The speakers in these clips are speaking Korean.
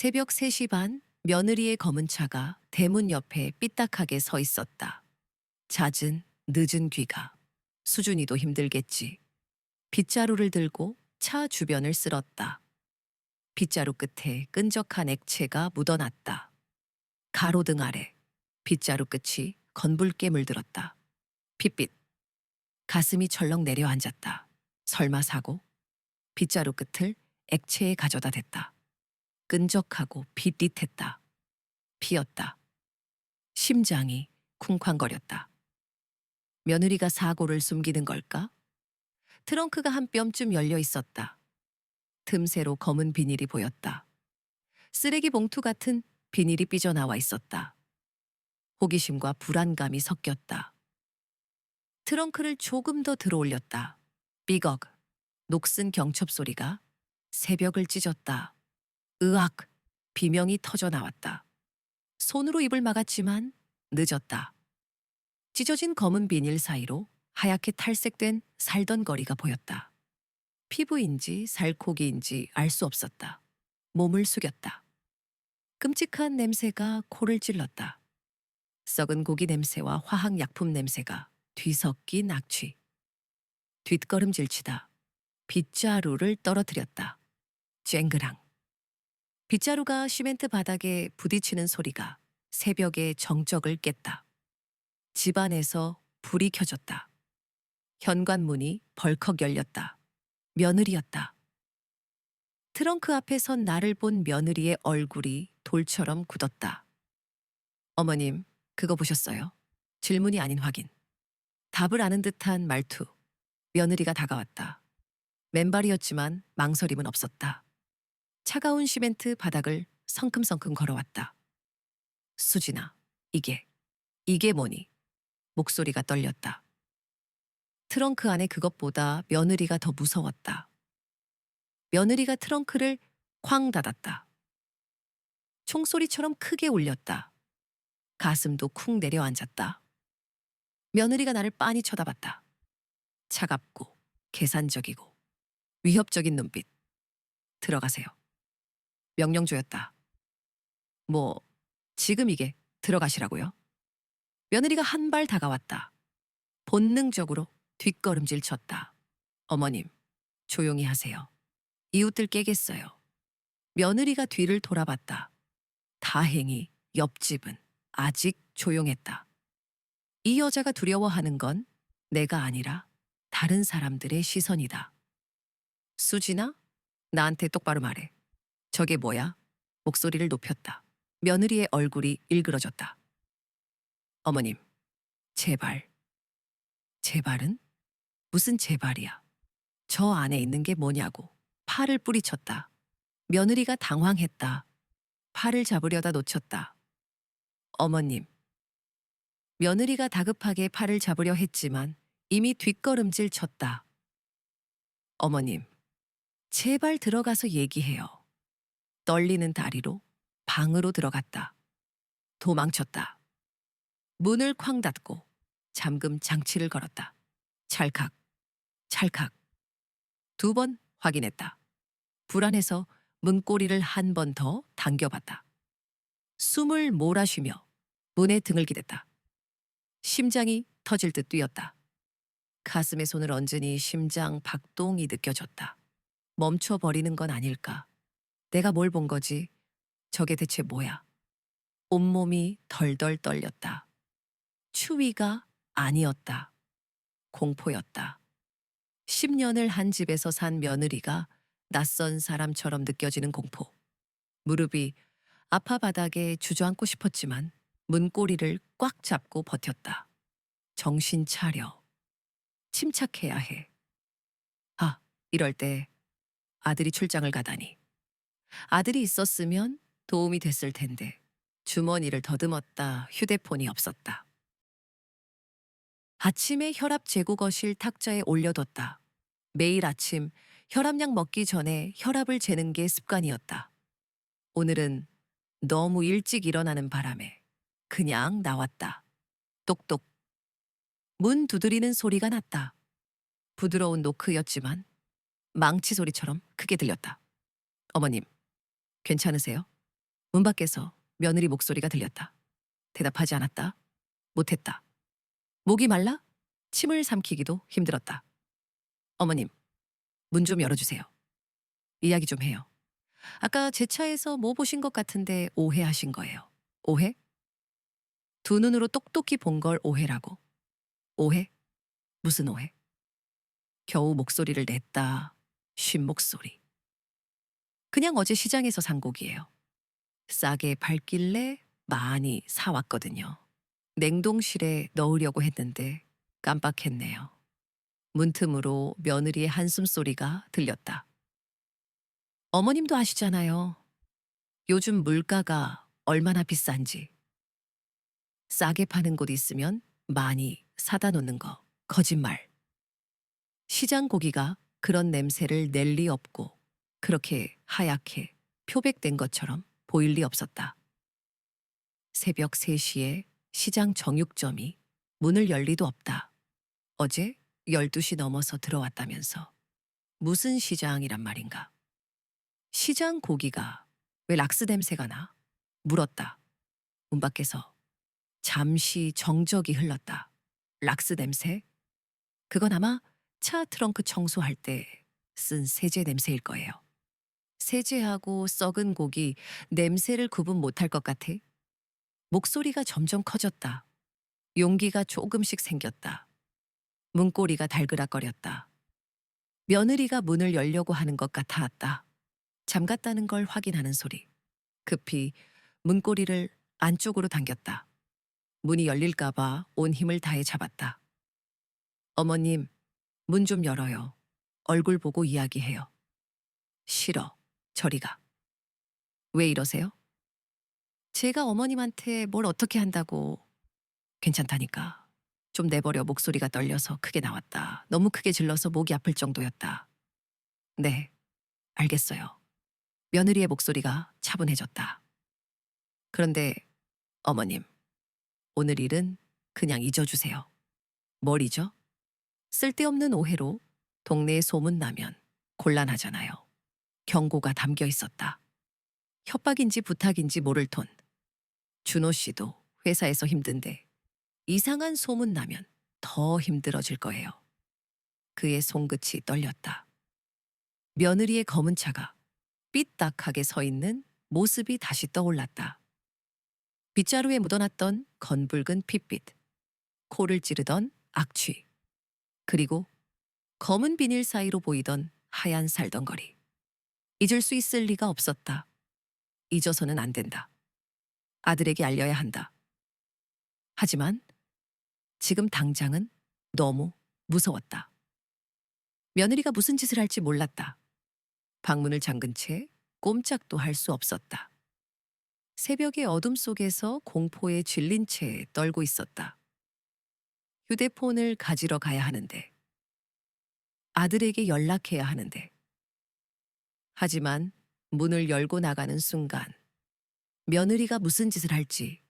새벽 3시 반 며느리의 검은 차가 대문 옆에 삐딱하게 서 있었다. 잦은 늦은 귀가. 수준이도 힘들겠지. 빗자루를 들고 차 주변을 쓸었다. 빗자루 끝에 끈적한 액체가 묻어났다. 가로등 아래 빗자루 끝이 건붉게 물들었다. 핏빛. 가슴이 철렁 내려앉았다. 설마 사고? 빗자루 끝을 액체에 가져다 댔다. 끈적하고 비릿했다. 피었다. 심장이 쿵쾅거렸다. 며느리가 사고를 숨기는 걸까? 트렁크가 한 뼘쯤 열려 있었다. 틈새로 검은 비닐이 보였다. 쓰레기 봉투 같은 비닐이 삐져나와 있었다. 호기심과 불안감이 섞였다. 트렁크를 조금 더 들어 올렸다. 삐걱, 녹슨 경첩 소리가 새벽을 찢었다. 으악, 비명이 터져 나왔다. 손으로 입을 막았지만 늦었다. 찢어진 검은 비닐 사이로 하얗게 탈색된 살던거리가 보였다. 피부인지 살코기인지 알 수 없었다. 몸을 숙였다. 끔찍한 냄새가 코를 찔렀다. 썩은 고기 냄새와 화학약품 냄새가 뒤섞인 악취. 뒷걸음질치다 빗자루를 떨어뜨렸다. 쨍그랑. 빗자루가 시멘트 바닥에 부딪히는 소리가 새벽의 정적을 깼다. 집안에서 불이 켜졌다. 현관문이 벌컥 열렸다. 며느리였다. 트렁크 앞에 선 나를 본 며느리의 얼굴이 돌처럼 굳었다. 어머님, 그거 보셨어요? 질문이 아닌 확인. 답을 아는 듯한 말투. 며느리가 다가왔다. 맨발이었지만 망설임은 없었다. 차가운 시멘트 바닥을 성큼성큼 걸어왔다. 수진아, 이게 뭐니? 목소리가 떨렸다. 트렁크 안에 그것보다 며느리가 더 무서웠다. 며느리가 트렁크를 쾅 닫았다. 총소리처럼 크게 울렸다. 가슴도 쿵 내려앉았다. 며느리가 나를 빤히 쳐다봤다. 차갑고 계산적이고 위협적인 눈빛. 들어가세요. 명령조였다. 뭐, 지금 이게 들어가시라고요? 며느리가 한 발 다가왔다. 본능적으로 뒷걸음질 쳤다. 어머님, 조용히 하세요. 이웃들 깨겠어요. 며느리가 뒤를 돌아봤다. 다행히 옆집은 아직 조용했다. 이 여자가 두려워하는 건 내가 아니라 다른 사람들의 시선이다. 수진아? 나한테 똑바로 말해. 저게 뭐야? 목소리를 높였다. 며느리의 얼굴이 일그러졌다. 어머님, 제발. 제발은? 무슨 제발이야? 저 안에 있는 게 뭐냐고. 팔을 뿌리쳤다. 며느리가 당황했다. 팔을 잡으려다 놓쳤다. 어머님. 며느리가 다급하게 팔을 잡으려 했지만 이미 뒷걸음질 쳤다. 어머님, 제발 들어가서 얘기해요. 떨리는 다리로 방으로 들어갔다. 도망쳤다. 문을 쾅 닫고 잠금 장치를 걸었다. 찰칵, 찰칵. 2번 확인했다. 불안해서 문고리를 한 번 더 당겨봤다. 숨을 몰아쉬며 문에 등을 기댔다. 심장이 터질 듯 뛰었다. 가슴에 손을 얹으니 심장 박동이 느껴졌다. 멈춰버리는 건 아닐까. 내가 뭘 본 거지? 저게 대체 뭐야? 온몸이 덜덜 떨렸다. 추위가 아니었다. 공포였다. 10년을 한 집에서 산 며느리가 낯선 사람처럼 느껴지는 공포. 무릎이 아파 바닥에 주저앉고 싶었지만 문고리를 꽉 잡고 버텼다. 정신 차려. 침착해야 해. 아, 이럴 때 아들이 출장을 가다니. 아들이 있었으면 도움이 됐을 텐데 주머니를 더듬었다. 휴대폰이 없었다. 아침에 혈압 재고 거실 탁자에 올려뒀다. 매일 아침 혈압약 먹기 전에 혈압을 재는 게 습관이었다. 오늘은 너무 일찍 일어나는 바람에 그냥 나왔다. 똑똑. 문 두드리는 소리가 났다. 부드러운 노크였지만 망치 소리처럼 크게 들렸다. 어머님, 괜찮으세요? 문 밖에서 며느리 목소리가 들렸다. 대답하지 않았다. 못했다. 목이 말라 침을 삼키기도 힘들었다. 어머님, 문 좀 열어주세요. 이야기 좀 해요. 아까 제 차에서 뭐 보신 것 같은데 오해하신 거예요. 오해? 두 눈으로 똑똑히 본 걸 오해라고. 오해? 무슨 오해? 겨우 목소리를 냈다. 쉰 목소리. 그냥 어제 시장에서 산 고기예요. 싸게 팔길래 많이 사왔거든요. 냉동실에 넣으려고 했는데 깜빡했네요. 문틈으로 며느리의 한숨소리가 들렸다. 어머님도 아시잖아요. 요즘 물가가 얼마나 비싼지. 싸게 파는 곳 있으면 많이 사다 놓는 거. 거짓말. 시장 고기가 그런 냄새를 낼 리 없고 그렇게 하얗게 표백된 것처럼 보일 리 없었다. 새벽 3시에 시장 정육점이 문을 열 리도 없다. 어제 12시 넘어서 들어왔다면서. 무슨 시장이란 말인가. 시장 고기가 왜 락스 냄새가 나? 물었다. 문 밖에서 잠시 정적이 흘렀다. 락스 냄새? 그건 아마 차 트렁크 청소할 때 쓴 세제 냄새일 거예요. 세제하고 썩은 고기 냄새를 구분 못할 것 같아. 목소리가 점점 커졌다. 용기가 조금씩 생겼다. 문고리가 달그락거렸다. 며느리가 문을 열려고 하는 것 같아왔다. 잠갔다는 걸 확인하는 소리. 급히 문고리를 안쪽으로 당겼다. 문이 열릴까봐 온 힘을 다해 잡았다. 어머님, 문 좀 열어요. 얼굴 보고 이야기해요. 싫어. 저리 가. 왜 이러세요? 제가 어머님한테 뭘 어떻게 한다고. 괜찮다니까. 좀 내버려. 목소리가 떨려서 크게 나왔다. 너무 크게 질러서 목이 아플 정도였다. 네, 알겠어요. 며느리의 목소리가 차분해졌다. 그런데 어머님, 오늘 일은 그냥 잊어주세요. 뭘 잊어? 쓸데없는 오해로 동네에 소문나면 곤란하잖아요. 경고가 담겨 있었다. 협박인지 부탁인지 모를 톤. 준호 씨도 회사에서 힘든데 이상한 소문 나면 더 힘들어질 거예요. 그의 손끝이 떨렸다. 며느리의 검은 차가 삐딱하게 서 있는 모습이 다시 떠올랐다. 빗자루에 묻어놨던 건붉은 핏빛, 코를 찌르던 악취, 그리고 검은 비닐 사이로 보이던 하얀 살덩거리. 잊을 수 있을 리가 없었다. 잊어서는 안 된다. 아들에게 알려야 한다. 하지만 지금 당장은 너무 무서웠다. 며느리가 무슨 짓을 할지 몰랐다. 방문을 잠근 채 꼼짝도 할 수 없었다. 새벽의 어둠 속에서 공포에 질린 채 떨고 있었다. 휴대폰을 가지러 가야 하는데, 아들에게 연락해야 하는데. 하지만 문을 열고 나가는 순간 며느리가 무슨 짓을 할지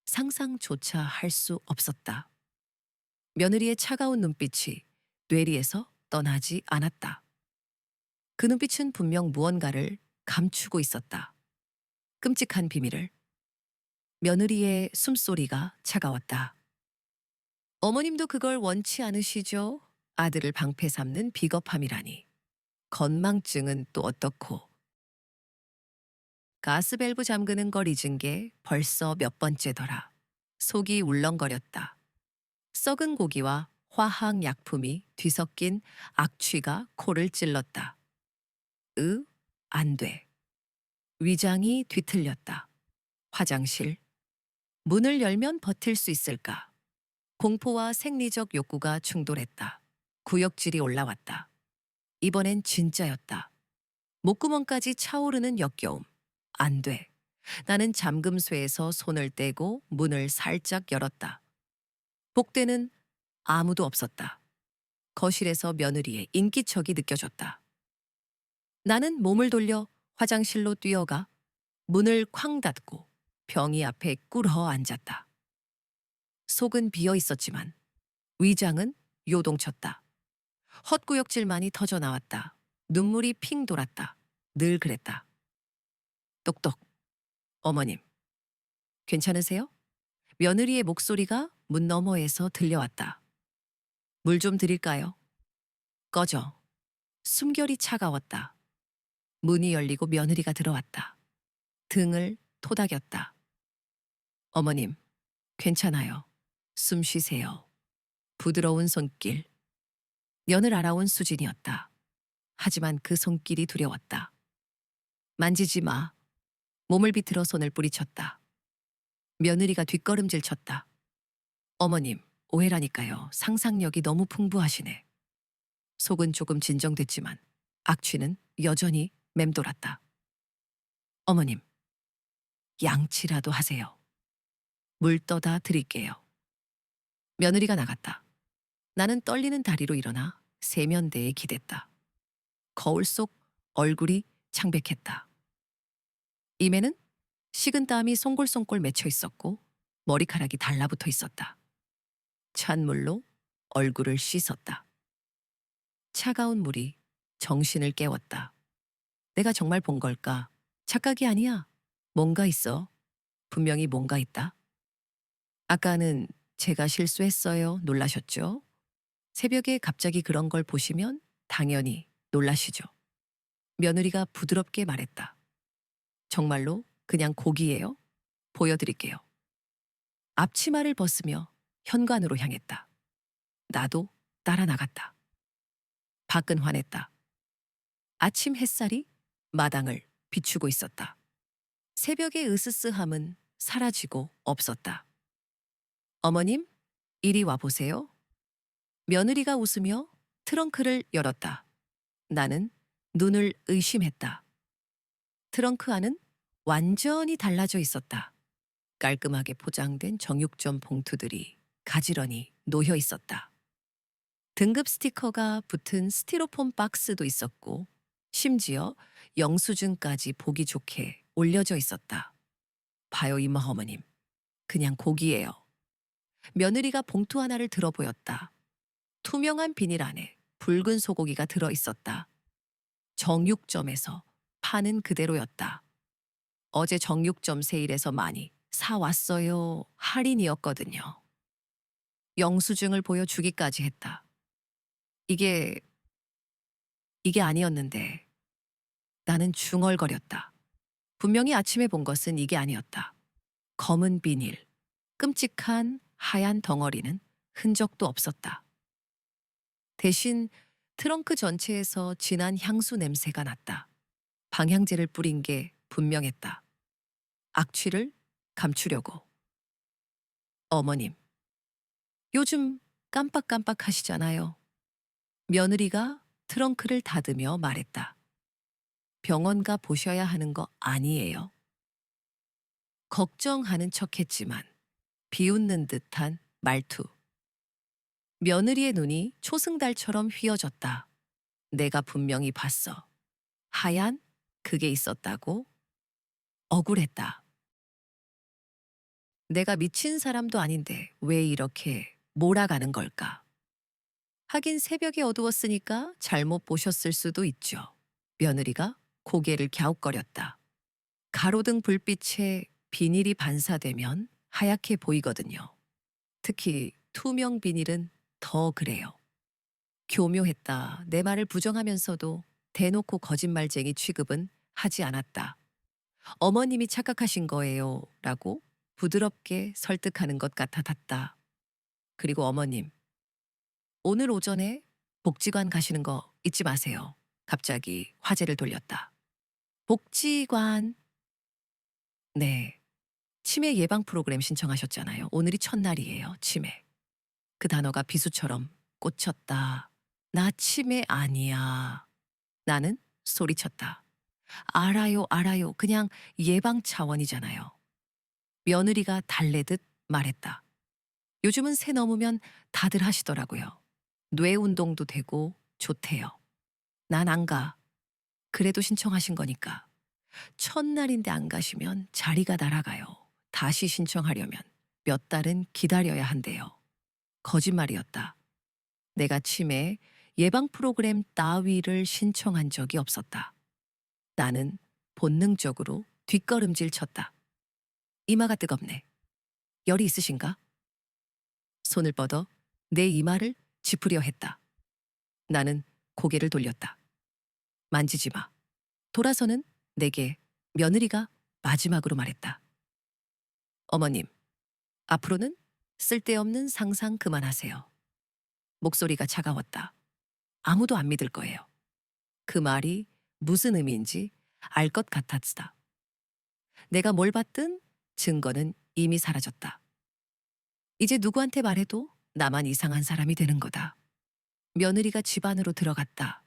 상상조차 할 수 없었다. 며느리의 차가운 눈빛이 뇌리에서 떠나지 않았다. 그 눈빛은 분명 무언가를 감추고 있었다. 끔찍한 비밀을. 며느리의 숨소리가 차가웠다. 어머님도 그걸 원치 않으시죠? 아들을 방패 삼는 비겁함이라니. 건망증은 또 어떻고. 가스밸브 잠그는 걸 잊은 게 벌써 몇 번째더라. 속이 울렁거렸다. 썩은 고기와 화학약품이 뒤섞인 악취가 코를 찔렀다. 안 돼. 위장이 뒤틀렸다. 화장실. 문을 열면 버틸 수 있을까? 공포와 생리적 욕구가 충돌했다. 구역질이 올라왔다. 이번엔 진짜였다. 목구멍까지 차오르는 역겨움. 안 돼. 나는 잠금쇠에서 손을 떼고 문을 살짝 열었다. 복대는 아무도 없었다. 거실에서 며느리의 인기척이 느껴졌다. 나는 몸을 돌려 화장실로 뛰어가 문을 쾅 닫고 병이 앞에 꿇어 앉았다. 속은 비어 있었지만 위장은 요동쳤다. 헛구역질만이 터져 나왔다. 눈물이 핑 돌았다. 늘 그랬다. 똑똑. 어머님, 괜찮으세요? 며느리의 목소리가 문 너머에서 들려왔다. 물 좀 드릴까요? 꺼져. 숨결이 차가웠다. 문이 열리고 며느리가 들어왔다. 등을 토닥였다. 어머님, 괜찮아요. 숨 쉬세요. 부드러운 손길. 연을 알아온 수진이었다. 하지만 그 손길이 두려웠다. 만지지 마. 몸을 비틀어 손을 뿌리쳤다. 며느리가 뒷걸음질 쳤다. 어머님, 오해라니까요. 상상력이 너무 풍부하시네. 속은 조금 진정됐지만 악취는 여전히 맴돌았다. 어머님, 양치라도 하세요. 물 떠다 드릴게요. 며느리가 나갔다. 나는 떨리는 다리로 일어나 세면대에 기댔다. 거울 속 얼굴이 창백했다. 입에는 식은땀이 송골송골 맺혀 있었고 머리카락이 달라붙어 있었다. 찬물로 얼굴을 씻었다. 차가운 물이 정신을 깨웠다. 내가 정말 본 걸까? 착각이 아니야. 뭔가 있어. 분명히 뭔가 있다. 아까는 제가 실수했어요. 놀라셨죠? 새벽에 갑자기 그런 걸 보시면 당연히 놀라시죠. 며느리가 부드럽게 말했다. 정말로 그냥 고기예요? 보여드릴게요. 앞치마를 벗으며 현관으로 향했다. 나도 따라 나갔다. 밖은 환했다. 아침 햇살이 마당을 비추고 있었다. 새벽의 으스스함은 사라지고 없었다. 어머님, 이리 와보세요. 며느리가 웃으며 트렁크를 열었다. 나는 눈을 의심했다. 트렁크 안은 완전히 달라져 있었다. 깔끔하게 포장된 정육점 봉투들이 가지런히 놓여 있었다. 등급 스티커가 붙은 스티로폼 박스도 있었고 심지어 영수증까지 보기 좋게 올려져 있었다. 봐요, 이모 어머님. 그냥 고기예요. 며느리가 봉투 하나를 들어 보였다. 투명한 비닐 안에 붉은 소고기가 들어 있었다. 정육점에서 파는 그대로였다. 어제 정육점 세일에서 많이 사왔어요. 할인이었거든요. 영수증을 보여주기까지 했다. 이게 아니었는데 나는 중얼거렸다. 분명히 아침에 본 것은 이게 아니었다. 검은 비닐, 끔찍한 하얀 덩어리는 흔적도 없었다. 대신 트렁크 전체에서 진한 향수 냄새가 났다. 방향제를 뿌린 게 분명했다. 악취를 감추려고. 어머님, 요즘 깜빡깜빡 하시잖아요. 며느리가 트렁크를 닫으며 말했다. 병원 가 보셔야 하는 거 아니에요. 걱정하는 척했지만 비웃는 듯한 말투. 며느리의 눈이 초승달처럼 휘어졌다. 내가 분명히 봤어. 하얀 그게 있었다고? 억울했다. 내가 미친 사람도 아닌데 왜 이렇게 몰아가는 걸까? 하긴 새벽에 어두웠으니까 잘못 보셨을 수도 있죠. 며느리가 고개를 갸웃거렸다. 가로등 불빛에 비닐이 반사되면 하얗게 보이거든요. 특히 투명 비닐은 더 그래요. 교묘했다. 내 말을 부정하면서도 대놓고 거짓말쟁이 취급은 하지 않았다. 어머님이 착각하신 거예요. 라고 부드럽게 설득하는 것 같았다. 그리고 어머님, 오늘 오전에 복지관 가시는 거 잊지 마세요. 갑자기 화제를 돌렸다. 복지관. 네. 치매 예방 프로그램 신청하셨잖아요. 오늘이 첫날이에요. 치매. 그 단어가 비수처럼 꽂혔다. 나 치매 아니야. 나는 소리쳤다. 알아요, 알아요. 그냥 예방 차원이잖아요. 며느리가 달래듯 말했다. 요즘은 새 넘으면 다들 하시더라고요. 뇌 운동도 되고 좋대요. 난 안 가. 그래도 신청하신 거니까. 첫날인데 안 가시면 자리가 날아가요. 다시 신청하려면 몇 달은 기다려야 한대요. 거짓말이었다. 내가 치매 예방 프로그램 따위를 신청한 적이 없었다. 나는 본능적으로 뒷걸음질 쳤다. 이마가 뜨겁네. 열이 있으신가? 손을 뻗어 내 이마를 짚으려 했다. 나는 고개를 돌렸다. 만지지 마. 돌아서는 내게 며느리가 마지막으로 말했다. 어머님, 앞으로는 쓸데없는 상상 그만하세요. 목소리가 차가웠다. 아무도 안 믿을 거예요. 그 말이 무슨 의미인지 알 것 같았다. 내가 뭘 봤든 증거는 이미 사라졌다. 이제 누구한테 말해도 나만 이상한 사람이 되는 거다. 며느리가 집 안으로 들어갔다.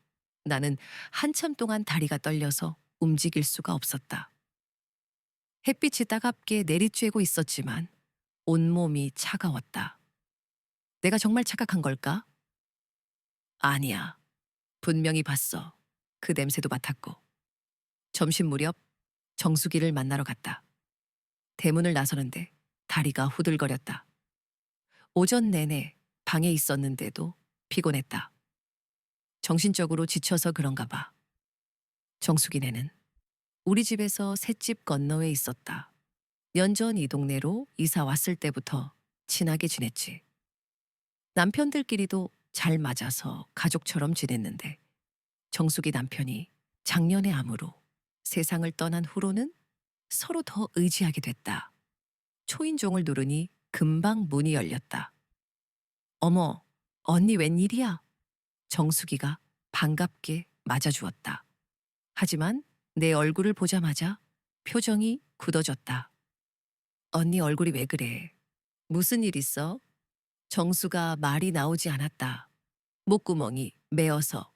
나는 한참 동안 다리가 떨려서 움직일 수가 없었다. 햇빛이 따갑게 내리쬐고 있었지만 온몸이 차가웠다. 내가 정말 착각한 걸까? 아니야. 분명히 봤어. 그 냄새도 맡았고. 점심 무렵 정수기를 만나러 갔다. 대문을 나서는데 다리가 후들거렸다. 오전 내내 방에 있었는데도 피곤했다. 정신적으로 지쳐서 그런가 봐. 정수기네는 우리 집에서 셋집 건너에 있었다. 년 전 이 동네로 이사 왔을 때부터 친하게 지냈지. 남편들끼리도 잘 맞아서 가족처럼 지냈는데 정숙이 남편이 작년의 암으로 세상을 떠난 후로는 서로 더 의지하게 됐다. 초인종을 누르니 금방 문이 열렸다. 어머, 언니 웬일이야? 정숙이가 반갑게 맞아주었다. 하지만 내 얼굴을 보자마자 표정이 굳어졌다. 언니 얼굴이 왜 그래? 무슨 일 있어? 정수가 말이 나오지 않았다. 목구멍이 메어서.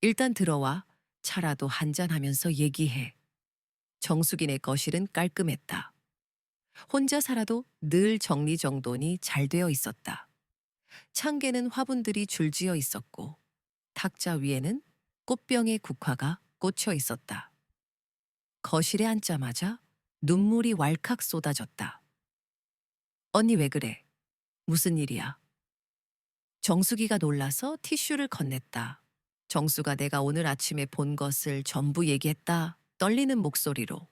일단 들어와 차라도 한잔하면서 얘기해. 정수기네 거실은 깔끔했다. 혼자 살아도 늘 정리정돈이 잘 되어 있었다. 창계는 화분들이 줄지어 있었고 탁자 위에는 꽃병의 국화가 꽂혀 있었다. 거실에 앉자마자 눈물이 왈칵 쏟아졌다. 언니 왜 그래? 무슨 일이야? 정수기가 놀라서 티슈를 건넸다. 정수가 내가 오늘 아침에 본 것을 전부 얘기했다. 떨리는 목소리로.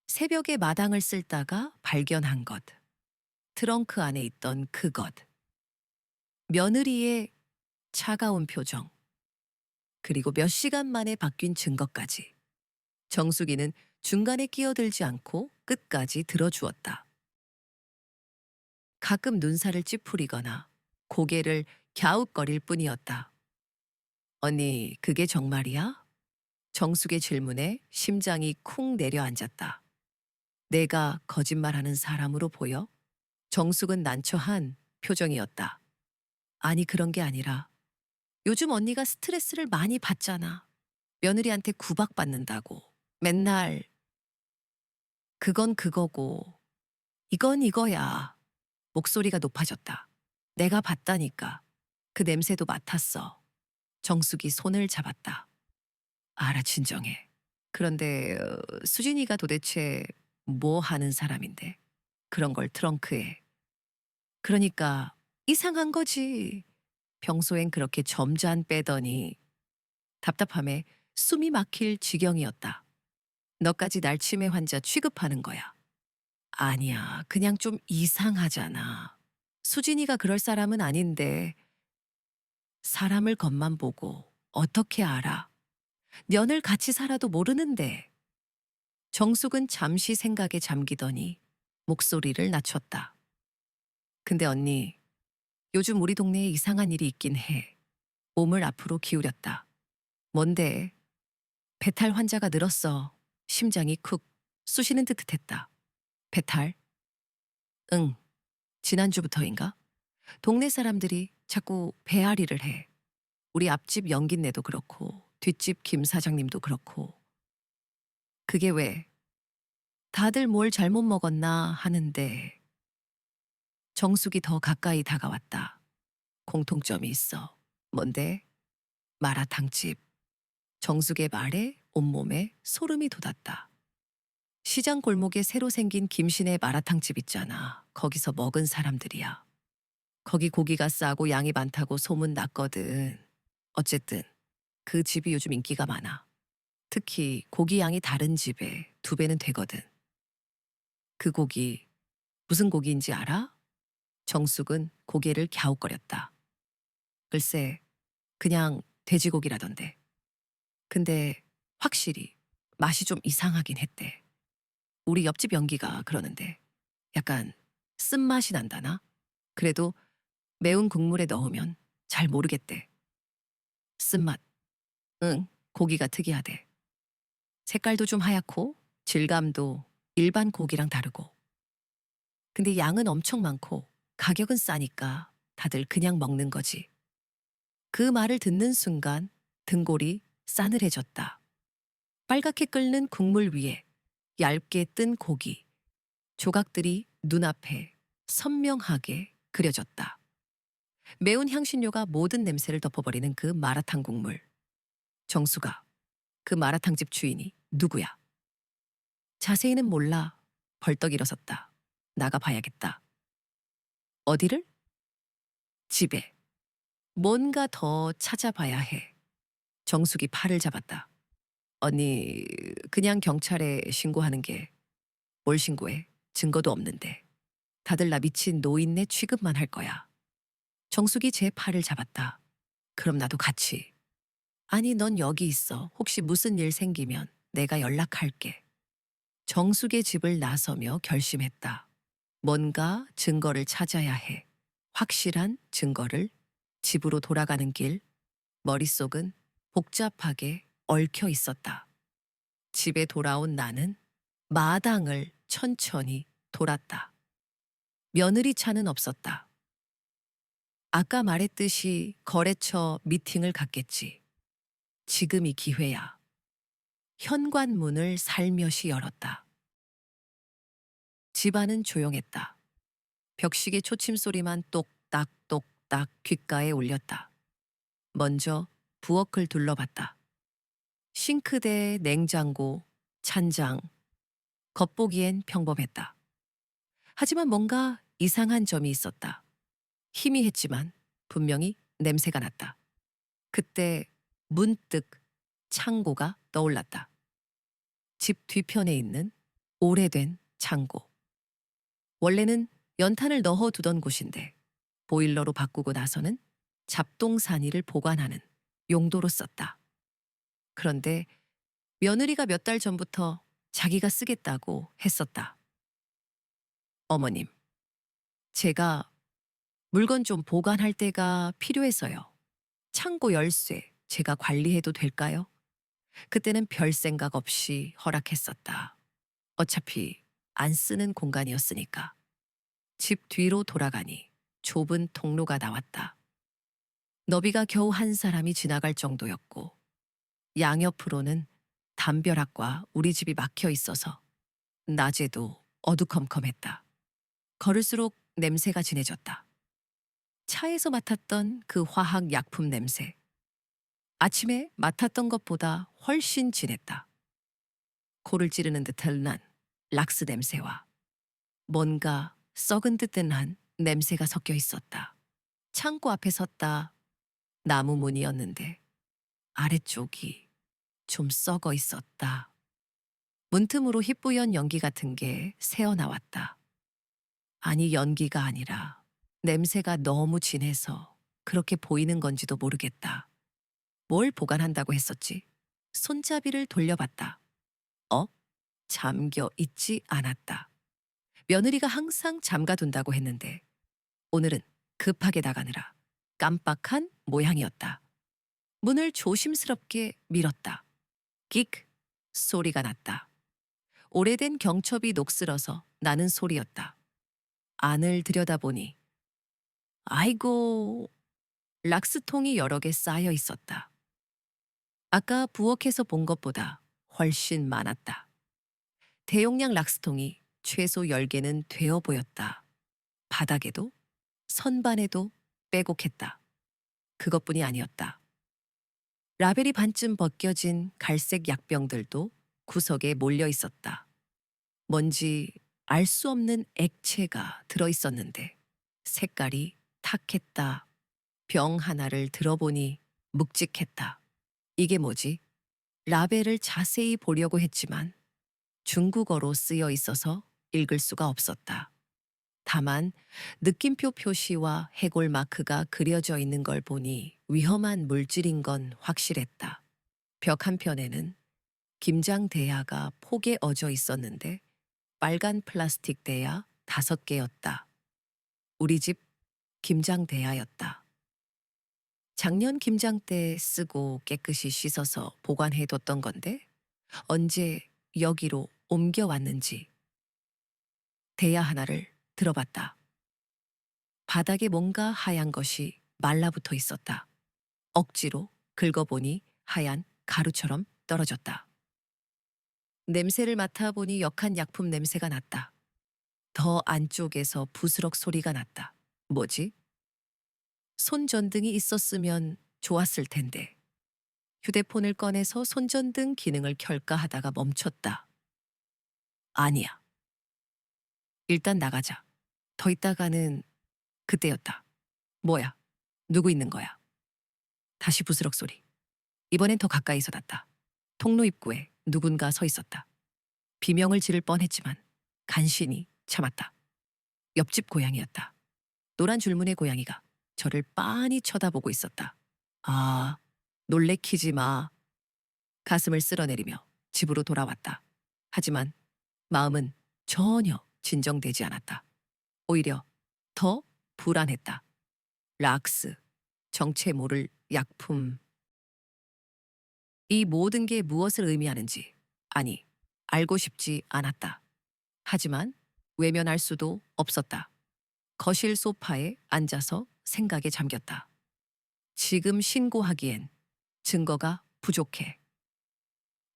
새벽에 마당을 쓸다가 발견한 것. 트렁크 안에 있던 그것. 며느리의 차가운 표정. 그리고 몇 시간 만에 바뀐 증거까지. 정수기는 중간에 끼어들지 않고 끝까지 들어주었다. 가끔 눈살을 찌푸리거나 고개를 갸웃거릴 뿐이었다. 언니, 그게 정말이야? 정숙의 질문에 심장이 쿵 내려앉았다. 내가 거짓말하는 사람으로 보여? 정숙은 난처한 표정이었다. 아니, 그런 게 아니라 요즘 언니가 스트레스를 많이 받잖아. 며느리한테 구박받는다고. 맨날 그건 그거고 이건 이거야. 목소리가 높아졌다. 내가 봤다니까. 그 냄새도 맡았어. 정숙이 손을 잡았다. 알아, 진정해. 그런데 수진이가 도대체 뭐 하는 사람인데? 그런 걸 트렁크에. 그러니까 이상한 거지. 평소엔 그렇게 점잖 빼더니 답답함에 숨이 막힐 지경이었다. 너까지 날 치매 환자 취급하는 거야. 아니야, 그냥 좀 이상하잖아. 수진이가 그럴 사람은 아닌데 사람을 겉만 보고 어떻게 알아? 년을 같이 살아도 모르는데. 정숙은 잠시 생각에 잠기더니 목소리를 낮췄다. 근데 언니, 요즘 우리 동네에 이상한 일이 있긴 해. 몸을 앞으로 기울였다. 뭔데? 배탈 환자가 늘었어. 심장이 쿡 쑤시는 듯 했다. 배탈? 응, 지난주부터인가? 동네 사람들이 자꾸 배앓이를 해. 우리 앞집 영긴네도 그렇고 뒷집 김 사장님도 그렇고. 그게 왜? 다들 뭘 잘못 먹었나 하는데. 정숙이 더 가까이 다가왔다. 공통점이 있어. 뭔데? 마라탕집. 정숙의 말에 온몸에 소름이 돋았다. 시장 골목에 새로 생긴 김신의 마라탕집 있잖아. 거기서 먹은 사람들이야. 거기 고기가 싸고 양이 많다고 소문 났거든. 어쨌든 그 집이 요즘 인기가 많아. 특히 고기 양이 다른 집에 2배는 되거든. 그 고기 무슨 고기인지 알아? 정숙은 고개를 갸웃거렸다. 글쎄, 그냥 돼지고기라던데. 근데 확실히 맛이 좀 이상하긴 했대. 우리 옆집 연기가 그러는데 약간 쓴맛이 난다나? 그래도 매운 국물에 넣으면 잘 모르겠대. 쓴맛. 응, 고기가 특이하대. 색깔도 좀 하얗고 질감도 일반 고기랑 다르고. 근데 양은 엄청 많고 가격은 싸니까 다들 그냥 먹는 거지. 그 말을 듣는 순간 등골이 싸늘해졌다. 빨갛게 끓는 국물 위에 얇게 뜬 고기, 조각들이 눈앞에 선명하게 그려졌다. 매운 향신료가 모든 냄새를 덮어버리는 그 마라탕 국물. 정수가, 그 마라탕집 주인이 누구야? 자세히는 몰라. 벌떡 일어섰다. 나가봐야겠다. 어디를? 집에. 뭔가 더 찾아봐야 해. 정숙이 팔을 잡았다. 언니, 그냥 경찰에 신고하는 게 뭘 신고해? 증거도 없는데. 다들 나 미친 노인네 취급만 할 거야. 정숙이 제 팔을 잡았다. 그럼 나도 같이. 아니, 넌 여기 있어. 혹시 무슨 일 생기면 내가 연락할게. 정숙의 집을 나서며 결심했다. 뭔가 증거를 찾아야 해. 확실한 증거를. 집으로 돌아가는 길, 머릿속은 복잡하게 얽혀 있었다. 집에 돌아온 나는 마당을 천천히 돌았다. 며느리 차는 없었다. 아까 말했듯이 거래처 미팅을 갔겠지. 지금이 기회야. 현관문을 살며시 열었다. 집안은 조용했다. 벽시계 초침 소리만 똑딱똑딱 귓가에 울렸다. 먼저 부엌을 둘러봤다. 싱크대, 냉장고, 찬장, 겉보기엔 평범했다. 하지만 뭔가 이상한 점이 있었다. 희미했지만 분명히 냄새가 났다. 그때 문득 창고가 떠올랐다. 집 뒤편에 있는 오래된 창고. 원래는 연탄을 넣어두던 곳인데 보일러로 바꾸고 나서는 잡동사니를 보관하는 용도로 썼다. 그런데 며느리가 몇 달 전부터 자기가 쓰겠다고 했었다. 어머님, 제가 물건 좀 보관할 때가 필요해서요. 창고 열쇠 제가 관리해도 될까요? 그때는 별 생각 없이 허락했었다. 어차피 안 쓰는 공간이었으니까. 집 뒤로 돌아가니 좁은 통로가 나왔다. 너비가 겨우 한 사람이 지나갈 정도였고 양옆으로는 담벼락과 우리 집이 막혀 있어서 낮에도 어두컴컴했다. 걸을수록 냄새가 진해졌다. 차에서 맡았던 그 화학 약품 냄새. 아침에 맡았던 것보다 훨씬 진했다. 코를 찌르는 듯한 난 락스 냄새와 뭔가 썩은 듯한 냄새가 섞여 있었다. 창고 앞에 섰다. 나무 문이었는데 아래쪽이 좀 썩어 있었다. 문틈으로 희뿌연 연기 같은 게 새어나왔다. 아니, 연기가 아니라 냄새가 너무 진해서 그렇게 보이는 건지도 모르겠다. 뭘 보관한다고 했었지? 손잡이를 돌려봤다. 어? 잠겨 있지 않았다. 며느리가 항상 잠가둔다고 했는데 오늘은 급하게 나가느라 깜빡한 모양이었다. 문을 조심스럽게 밀었다. 끽 소리가 났다. 오래된 경첩이 녹슬어서 나는 소리였다. 안을 들여다보니 아이고, 락스통이 여러 개 쌓여 있었다. 아까 부엌에서 본 것보다 훨씬 많았다. 대용량 락스통이 최소 10개는 되어 보였다. 바닥에도 선반에도 빼곡했다. 그것뿐이 아니었다. 라벨이 반쯤 벗겨진 갈색 약병들도 구석에 몰려 있었다. 뭔지 알 수 없는 액체가 들어 있었는데 색깔이 탁했다. 병 하나를 들어보니 묵직했다. 이게 뭐지? 라벨을 자세히 보려고 했지만 중국어로 쓰여 있어서 읽을 수가 없었다. 다만 느낌표 표시와 해골 마크가 그려져 있는 걸 보니 위험한 물질인 건 확실했다. 벽 한편에는 김장 대야가 폭에 어져 있었는데 빨간 플라스틱 대야 5개였다. 우리 집 김장 대야였다. 작년 김장 때 쓰고 깨끗이 씻어서 보관해뒀던 건데 언제 여기로 옮겨왔는지. 대야 하나를 들어봤다. 바닥에 뭔가 하얀 것이 말라붙어 있었다. 억지로 긁어보니 하얀 가루처럼 떨어졌다. 냄새를 맡아보니 역한 약품 냄새가 났다. 더 안쪽에서 부스럭 소리가 났다. 뭐지? 손전등이 있었으면 좋았을 텐데. 휴대폰을 꺼내서 손전등 기능을 켤까 하다가 멈췄다. 아니야. 일단 나가자. 더 있다가는 그때였다. 뭐야? 누구 있는 거야? 다시 부스럭 소리. 이번엔 더 가까이서 났다. 통로 입구에 누군가 서 있었다. 비명을 지를 뻔했지만 간신히 참았다. 옆집 고양이였다. 노란 줄무늬 고양이가 저를 빤히 쳐다보고 있었다. 아, 놀래키지 마. 가슴을 쓸어내리며 집으로 돌아왔다. 하지만 마음은 전혀 진정되지 않았다. 오히려 더 불안했다. 락스, 정체 모를 약품. 이 모든 게 무엇을 의미하는지, 아니, 알고 싶지 않았다. 하지만 외면할 수도 없었다. 거실 소파에 앉아서 생각에 잠겼다. 지금 신고하기엔 증거가 부족해.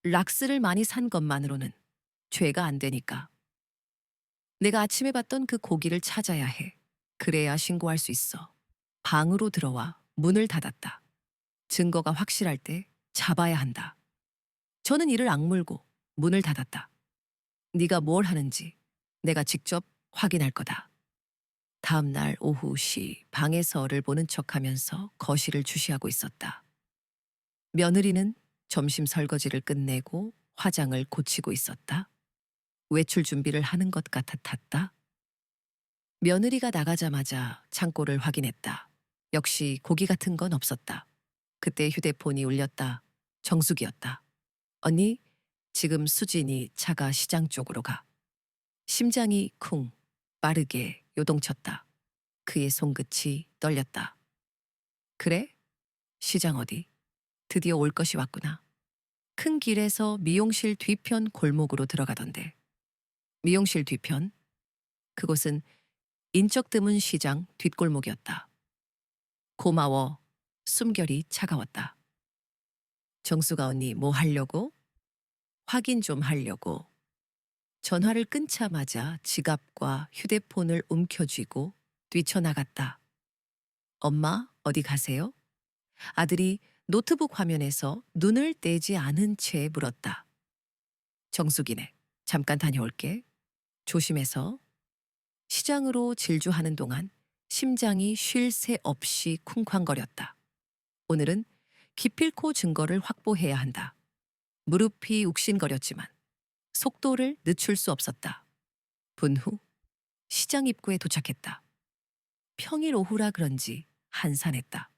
락스를 많이 산 것만으로는 죄가 안 되니까. 내가 아침에 봤던 그 고기를 찾아야 해. 그래야 신고할 수 있어. 방으로 들어와 문을 닫았다. 증거가 확실할 때 잡아야 한다. 저는 이를 악물고 문을 닫았다. 네가 뭘 하는지 내가 직접 확인할 거다. 다음 날 오후 시 방에서를 보는 척하면서 거실을 주시하고 있었다. 며느리는 점심 설거지를 끝내고 화장을 고치고 있었다. 외출 준비를 하는 것 같았다. 며느리가 나가자마자 창고를 확인했다. 역시 고기 같은 건 없었다. 그때 휴대폰이 울렸다. 정숙이었다. 언니, 지금 수진이 차가 시장 쪽으로 가. 심장이 쿵 빠르게 요동쳤다. 그의 손끝이 떨렸다. 그래? 시장 어디? 드디어 올 것이 왔구나. 큰 길에서 미용실 뒤편 골목으로 들어가던데. 미용실 뒤편? 그곳은 인적 드문 시장 뒷골목이었다. 고마워. 숨결이 차가웠다. 정수가 언니 뭐 하려고? 확인 좀 하려고. 전화를 끊자마자 지갑과 휴대폰을 움켜쥐고 뛰쳐나갔다. 엄마, 어디 가세요? 아들이 노트북 화면에서 눈을 떼지 않은 채 물었다. 정숙이네. 잠깐 다녀올게. 조심해서. 시장으로 질주하는 동안 심장이 쉴 새 없이 쿵쾅거렸다. 오늘은 기필코 증거를 확보해야 한다. 무릎이 욱신거렸지만 속도를 늦출 수 없었다. 분 후 시장 입구에 도착했다. 평일 오후라 그런지 한산했다.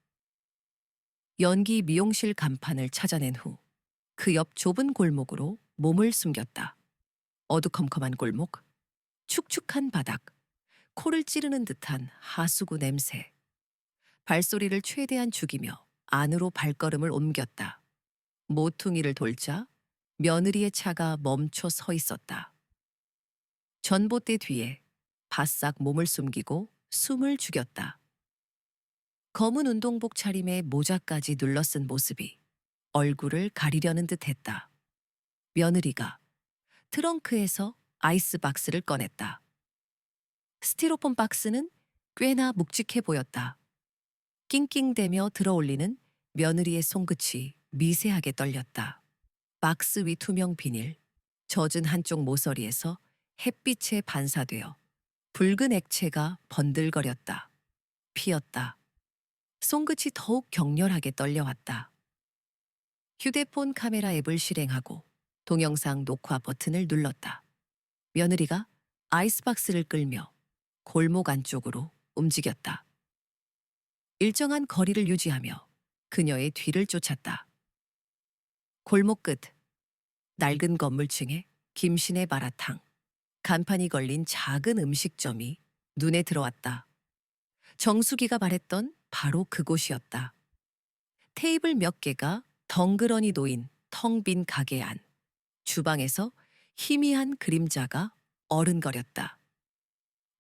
연기 미용실 간판을 찾아낸 후 그 옆 좁은 골목으로 몸을 숨겼다. 어두컴컴한 골목, 축축한 바닥, 코를 찌르는 듯한 하수구 냄새. 발소리를 최대한 죽이며 안으로 발걸음을 옮겼다. 모퉁이를 돌자 며느리의 차가 멈춰 서 있었다. 전봇대 뒤에 바싹 몸을 숨기고 숨을 죽였다. 검은 운동복 차림에 모자까지 눌러쓴 모습이 얼굴을 가리려는 듯 했다. 며느리가 트렁크에서 아이스박스를 꺼냈다. 스티로폼 박스는 꽤나 묵직해 보였다. 낑낑대며 들어올리는 며느리의 손끝이 미세하게 떨렸다. 박스 위 투명 비닐, 젖은 한쪽 모서리에서 햇빛에 반사되어 붉은 액체가 번들거렸다. 피었다. 손끝이 더욱 격렬하게 떨려왔다. 휴대폰 카메라 앱을 실행하고 동영상 녹화 버튼을 눌렀다. 며느리가 아이스박스를 끌며 골목 안쪽으로 움직였다. 일정한 거리를 유지하며 그녀의 뒤를 쫓았다. 골목 끝, 낡은 건물층에 김신의 마라탕, 간판이 걸린 작은 음식점이 눈에 들어왔다. 정수기가 말했던 바로 그곳이었다. 테이블 몇 개가 덩그러니 놓인 텅 빈 가게 안, 주방에서 희미한 그림자가 어른거렸다.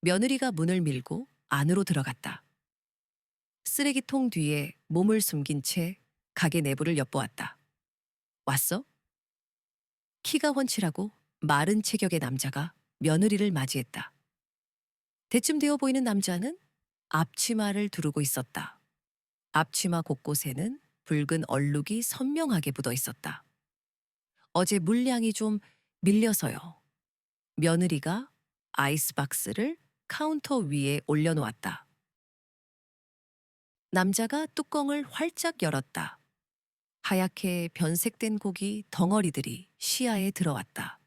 며느리가 문을 밀고 안으로 들어갔다. 쓰레기통 뒤에 몸을 숨긴 채 가게 내부를 엿보았다. 왔어? 키가 훤칠하고 마른 체격의 남자가 며느리를 맞이했다. 대쯤 되어 보이는 남자는 앞치마를 두르고 있었다. 앞치마 곳곳에는 붉은 얼룩이 선명하게 묻어 있었다. 어제 물량이 좀 밀려서요. 며느리가 아이스박스를 카운터 위에 올려놓았다. 남자가 뚜껑을 활짝 열었다. 하얗게 변색된 고기 덩어리들이 시야에 들어왔다.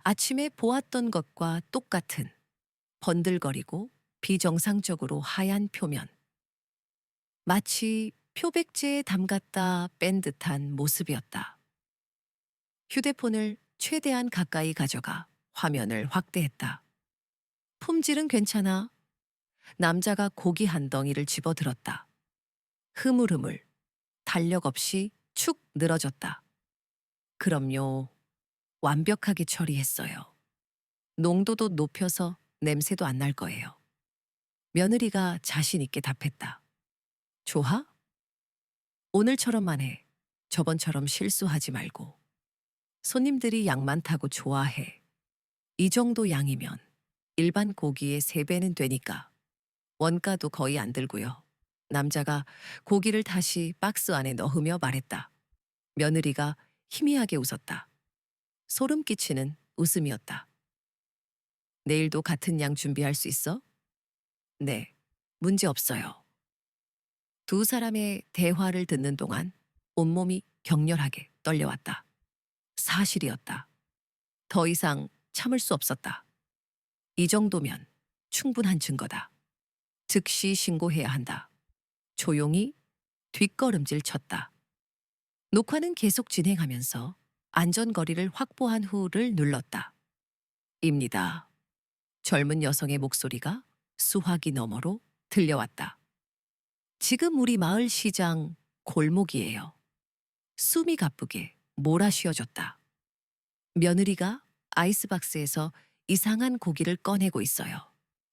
아침에 보았던 것과 똑같은 번들거리고 비정상적으로 하얀 표면. 마치 표백제에 담갔다 뺀 듯한 모습이었다. 휴대폰을 최대한 가까이 가져가 화면을 확대했다. 품질은 괜찮아. 남자가 고기 한 덩이를 집어들었다. 흐물흐물, 탄력 없이 축 늘어졌다. 그럼요. 완벽하게 처리했어요. 농도도 높여서 냄새도 안 날 거예요. 며느리가 자신 있게 답했다. 좋아? 오늘처럼만 해. 저번처럼 실수하지 말고. 손님들이 양 많다고 좋아해. 이 정도 양이면 일반 고기의 3배는 되니까. 원가도 거의 안 들고요. 남자가 고기를 다시 박스 안에 넣으며 말했다. 며느리가 희미하게 웃었다. 소름 끼치는 웃음이었다. 내일도 같은 양 준비할 수 있어? 네, 문제 없어요. 두 사람의 대화를 듣는 동안 온몸이 격렬하게 떨려왔다. 사실이었다. 더 이상 참을 수 없었다. 이 정도면 충분한 증거다. 즉시 신고해야 한다. 조용히 뒷걸음질 쳤다. 녹화는 계속 진행하면서 안전거리를 확보한 후를 눌렀다. 입니다. 젊은 여성의 목소리가 수화기 너머로 들려왔다. 지금 우리 마을 시장 골목이에요. 숨이 가쁘게 몰아쉬어졌다. 며느리가 아이스박스에서 이상한 고기를 꺼내고 있어요.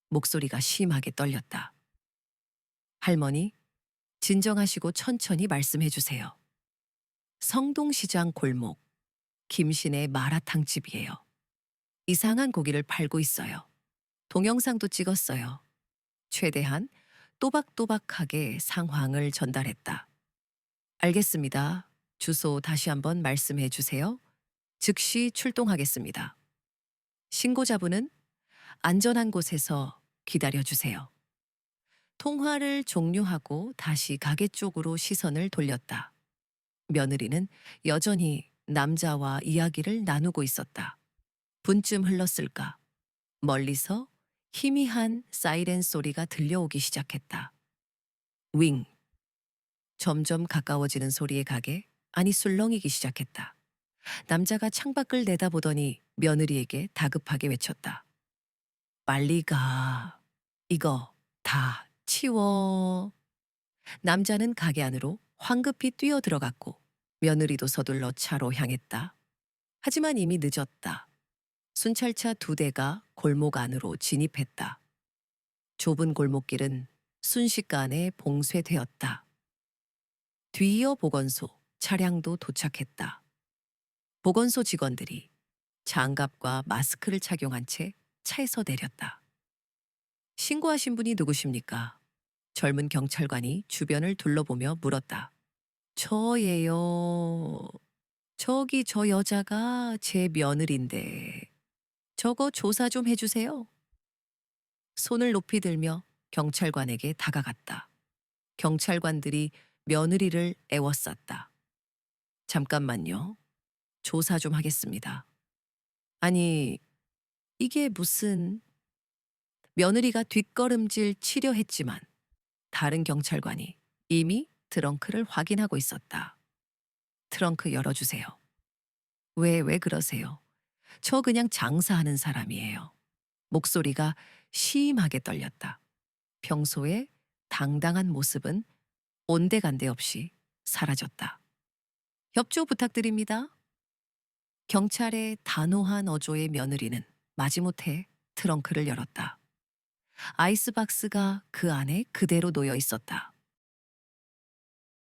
목소리가 심하게 떨렸다. 할머니, 진정하시고 천천히 말씀해 주세요. 성동시장 골목, 김신의 마라탕집이에요. 이상한 고기를 팔고 있어요. 동영상도 찍었어요. 최대한 또박또박하게 상황을 전달했다. 알겠습니다. 주소 다시 한번 말씀해 주세요. 즉시 출동하겠습니다. 신고자분은 안전한 곳에서 기다려 주세요. 통화를 종료하고 다시 가게 쪽으로 시선을 돌렸다. 며느리는 여전히 남자와 이야기를 나누고 있었다. 분쯤 흘렀을까? 멀리서 희미한 사이렌 소리가 들려오기 시작했다. 윙. 점점 가까워지는 소리의 가게 안이 술렁이기 시작했다. 남자가 창밖을 내다보더니 며느리에게 다급하게 외쳤다. 빨리 가. 이거 다 치워. 남자는 가게 안으로 황급히 뛰어들어갔고 며느리도 서둘러 차로 향했다. 하지만 이미 늦었다. 순찰차 2대가 골목 안으로 진입했다. 좁은 골목길은 순식간에 봉쇄되었다. 뒤이어 보건소, 차량도 도착했다. 보건소 직원들이 장갑과 마스크를 착용한 채 차에서 내렸다. 신고하신 분이 누구십니까? 젊은 경찰관이 주변을 둘러보며 물었다. 저예요. 저기 저 여자가 제 며느리인데 저거 조사 좀 해주세요. 손을 높이 들며 경찰관에게 다가갔다. 경찰관들이 며느리를 애워쌌다. 잠깐만요. 조사 좀 하겠습니다. 아니, 이게 무슨 며느리가 뒷걸음질 치려했지만 다른 경찰관이 이미 트렁크를 확인하고 있었다. 트렁크 열어주세요. 왜 그러세요? 저 그냥 장사하는 사람이에요. 목소리가 심하게 떨렸다. 평소에 당당한 모습은 온데간데 없이 사라졌다. 협조 부탁드립니다. 경찰의 단호한 어조의 며느리는 마지못해 트렁크를 열었다. 아이스박스가 그 안에 그대로 놓여 있었다.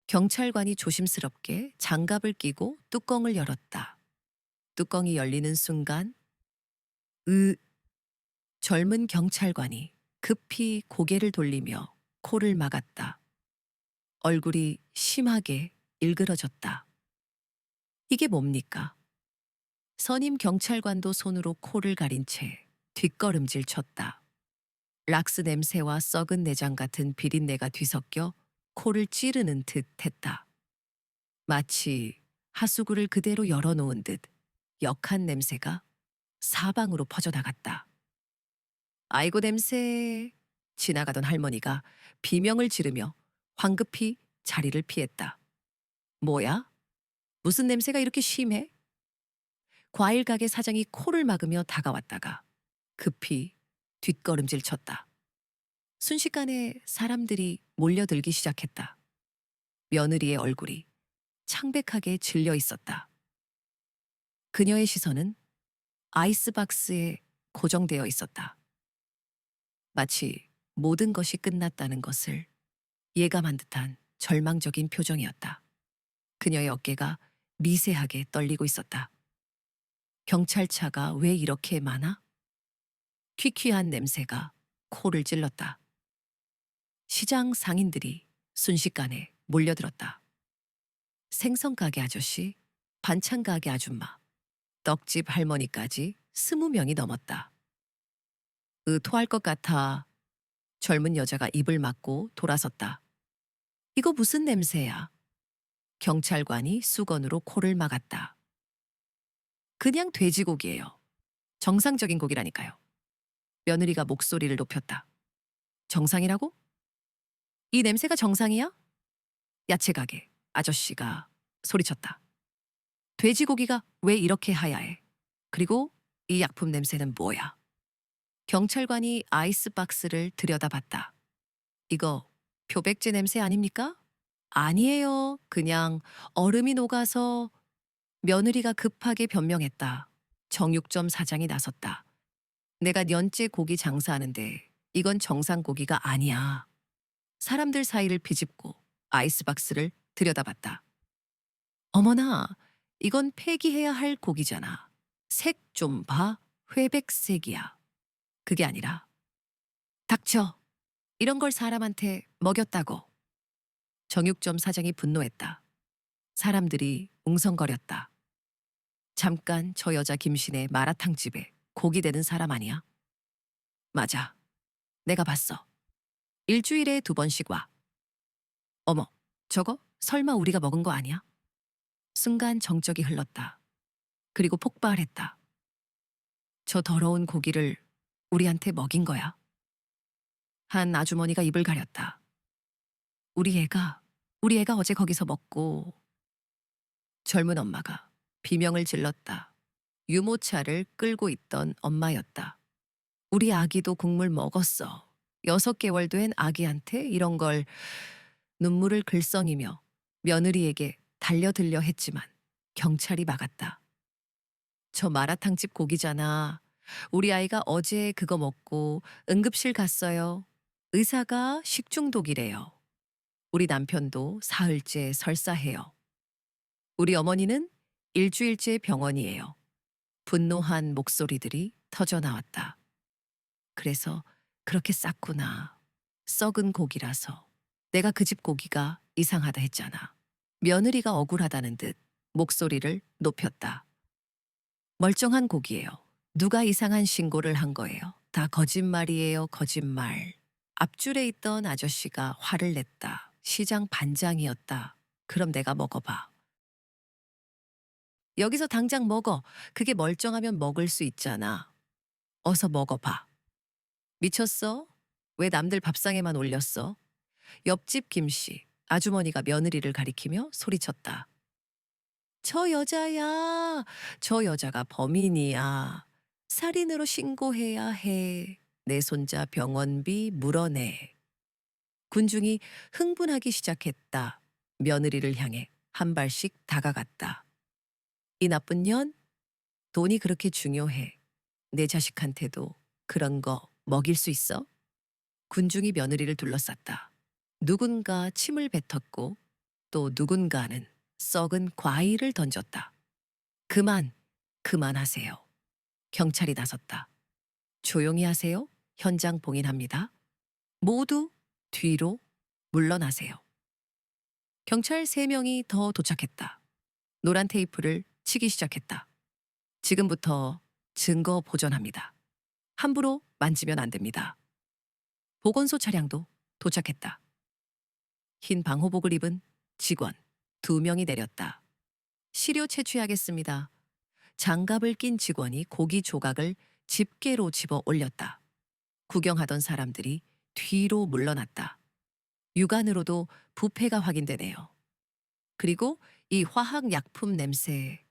경찰관이 조심스럽게 장갑을 끼고 뚜껑을 열었다. 뚜껑이 열리는 순간, 으, 젊은 경찰관이 급히 고개를 돌리며 코를 막았다. 얼굴이 심하게 일그러졌다. 이게 뭡니까? 선임 경찰관도 손으로 코를 가린 채 뒷걸음질 쳤다. 락스 냄새와 썩은 내장 같은 비린내가 뒤섞여 코를 찌르는 듯 했다. 마치 하수구를 그대로 열어놓은 듯 역한 냄새가 사방으로 퍼져나갔다. 아이고 냄새. 지나가던 할머니가 비명을 지르며 황급히 자리를 피했다. 뭐야? 무슨 냄새가 이렇게 심해? 과일 가게 사장이 코를 막으며 다가왔다가 급히 뒷걸음질 쳤다. 순식간에 사람들이 몰려들기 시작했다. 며느리의 얼굴이 창백하게 질려 있었다. 그녀의 시선은 아이스박스에 고정되어 있었다. 마치 모든 것이 끝났다는 것을 예감한 듯한 절망적인 표정이었다. 그녀의 어깨가 미세하게 떨리고 있었다. 경찰차가 왜 이렇게 많아? 퀴퀴한 냄새가 코를 찔렀다. 시장 상인들이 순식간에 몰려들었다. 생선 가게 아저씨, 반찬 가게 아줌마, 떡집 할머니까지 20명이 넘었다. 토할 것 같아. 젊은 여자가 입을 막고 돌아섰다. 이거 무슨 냄새야? 경찰관이 수건으로 코를 막았다. 그냥 돼지고기예요. 정상적인 고기라니까요. 며느리가 목소리를 높였다. 정상이라고? 이 냄새가 정상이야? 야채 가게 아저씨가 소리쳤다. 돼지고기가 왜 이렇게 하야해? 그리고 이 약품 냄새는 뭐야? 경찰관이 아이스박스를 들여다봤다. 이거 표백제 냄새 아닙니까? 아니에요. 그냥 얼음이 녹아서. 며느리가 급하게 변명했다. 정육점 사장이 나섰다. 내가 년째 고기 장사하는데 이건 정상 고기가 아니야. 사람들 사이를 비집고 아이스박스를 들여다봤다. 어머나, 이건 폐기해야 할 고기잖아. 색 좀 봐. 회백색이야. 그게 아니라. 닥쳐. 이런 걸 사람한테 먹였다고. 정육점 사장이 분노했다. 사람들이 웅성거렸다. 잠깐 저 여자 김신의 마라탕집에 고기 되는 사람 아니야? 맞아. 내가 봤어. 일주일에 2번씩 와. 어머, 저거 설마 우리가 먹은 거 아니야? 순간 정적이 흘렀다. 그리고 폭발했다. 저 더러운 고기를 우리한테 먹인 거야. 한 아주머니가 입을 가렸다. 우리 애가 어제 거기서 먹고. 젊은 엄마가 비명을 질렀다. 유모차를 끌고 있던 엄마였다. 우리 아기도 국물 먹었어. 6개월 된 아기한테 이런 걸. 눈물을 글썽이며 며느리에게 달려들려 했지만 경찰이 막았다. 저 마라탕집 고기잖아. 우리 아이가 어제 그거 먹고 응급실 갔어요. 의사가 식중독이래요. 우리 남편도 사흘째 설사해요. 우리 어머니는 일주일째 병원이에요. 분노한 목소리들이 터져 나왔다. 그래서 그렇게 쌌구나. 썩은 고기라서. 내가 그 집 고기가 이상하다 했잖아. 며느리가 억울하다는 듯 목소리를 높였다. 멀쩡한 고기예요. 누가 이상한 신고를 한 거예요. 다 거짓말이에요, 거짓말. 앞줄에 있던 아저씨가 화를 냈다. 시장 반장이었다. 그럼 내가 먹어봐. 여기서 당장 먹어. 그게 멀쩡하면 먹을 수 있잖아. 어서 먹어봐. 미쳤어? 왜 남들 밥상에만 올렸어? 옆집 김씨, 아주머니가 며느리를 가리키며 소리쳤다. 저 여자야. 저 여자가 범인이야. 살인으로 신고해야 해. 내 손자 병원비 물어내. 군중이 흥분하기 시작했다. 며느리를 향해 한 발씩 다가갔다. 이 나쁜 년, 돈이 그렇게 중요해. 내 자식한테도 그런 거 먹일 수 있어? 군중이 며느리를 둘러쌌다. 누군가 침을 뱉었고 또 누군가는 썩은 과일을 던졌다. 그만, 그만하세요. 경찰이 나섰다. 조용히 하세요. 현장 봉인합니다. 모두 뒤로 물러나세요. 경찰 3명이 더 도착했다. 노란 테이프를 치기 시작했다. 지금부터 증거 보존합니다. 함부로 만지면 안 됩니다. 보건소 차량도 도착했다. 흰 방호복을 입은 직원 2명이 내렸다. 시료 채취하겠습니다. 장갑을 낀 직원이 고기 조각을 집게로 집어 올렸다. 구경하던 사람들이 뒤로 물러났다. 육안으로도 부패가 확인되네요. 그리고 이 화학약품 냄새.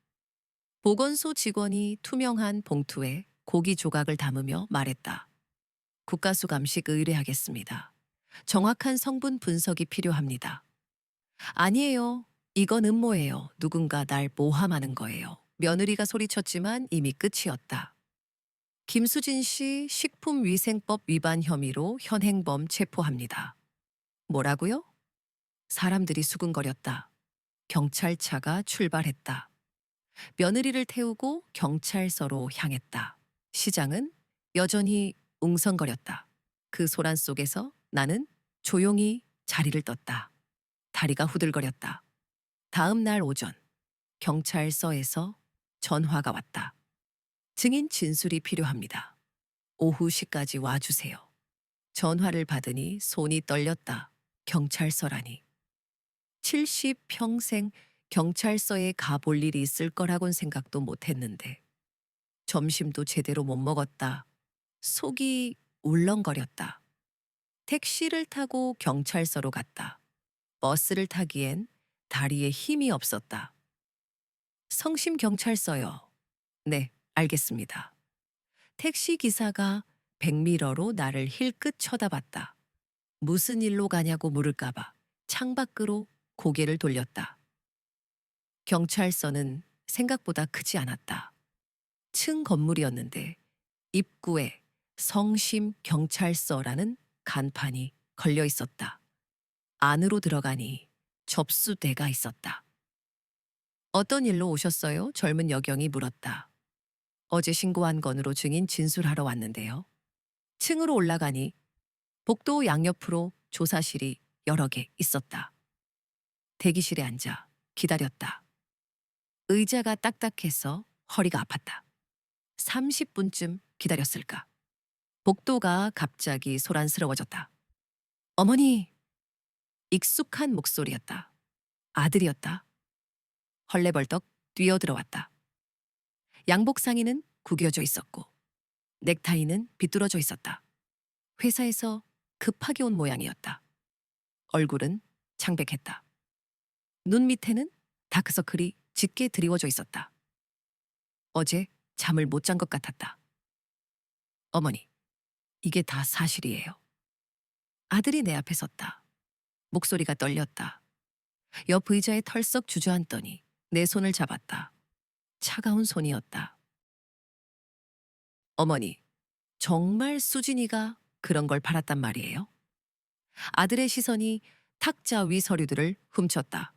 보건소 직원이 투명한 봉투에 고기 조각을 담으며 말했다. 국가수 감식 의뢰하겠습니다. 정확한 성분 분석이 필요합니다. 아니에요. 이건 음모예요. 누군가 날 모함하는 거예요. 며느리가 소리쳤지만 이미 끝이었다. 김수진 씨 식품위생법 위반 혐의로 현행범 체포합니다. 뭐라고요? 사람들이 수근거렸다. 경찰차가 출발했다. 며느리를 태우고 경찰서로 향했다. 시장은 여전히 웅성거렸다. 그 소란 속에서 나는 조용히 자리를 떴다. 다리가 후들거렸다. 다음 날 오전, 경찰서에서 전화가 왔다. 증인 진술이 필요합니다. 오후 10까지 와주세요. 전화를 받으니 손이 떨렸다. 경찰서라니. 70평생 경찰서에 가볼 일이 있을 거라곤 생각도 못했는데 점심도 제대로 못 먹었다. 속이 울렁거렸다. 택시를 타고 경찰서로 갔다. 버스를 타기엔 다리에 힘이 없었다. 성심경찰서요. 네, 알겠습니다. 택시 기사가 백미러로 나를 힐끗 쳐다봤다. 무슨 일로 가냐고 물을까봐 창밖으로 고개를 돌렸다. 경찰서는 생각보다 크지 않았다. 층 건물이었는데 입구에 성심경찰서라는 간판이 걸려 있었다. 안으로 들어가니 접수대가 있었다. 어떤 일로 오셨어요? 젊은 여경이 물었다. 어제 신고한 건으로 증인 진술하러 왔는데요. 층으로 올라가니 복도 양옆으로 조사실이 여러 개 있었다. 대기실에 앉아 기다렸다. 의자가 딱딱해서 허리가 아팠다. 30분쯤 기다렸을까. 복도가 갑자기 소란스러워졌다. 어머니! 익숙한 목소리였다. 아들이었다. 헐레벌떡 뛰어들어왔다. 양복 상의는 구겨져 있었고 넥타이는 비뚤어져 있었다. 회사에서 급하게 온 모양이었다. 얼굴은 창백했다. 눈 밑에는 다크서클이 짙게 드리워져 있었다. 어제 잠을 못 잔 것 같았다. 어머니, 이게 다 사실이에요. 아들이 내 앞에 섰다. 목소리가 떨렸다. 옆 의자에 털썩 주저앉더니 내 손을 잡았다. 차가운 손이었다. 어머니, 정말 수진이가 그런 걸 팔았단 말이에요? 아들의 시선이 탁자 위 서류들을 훔쳤다.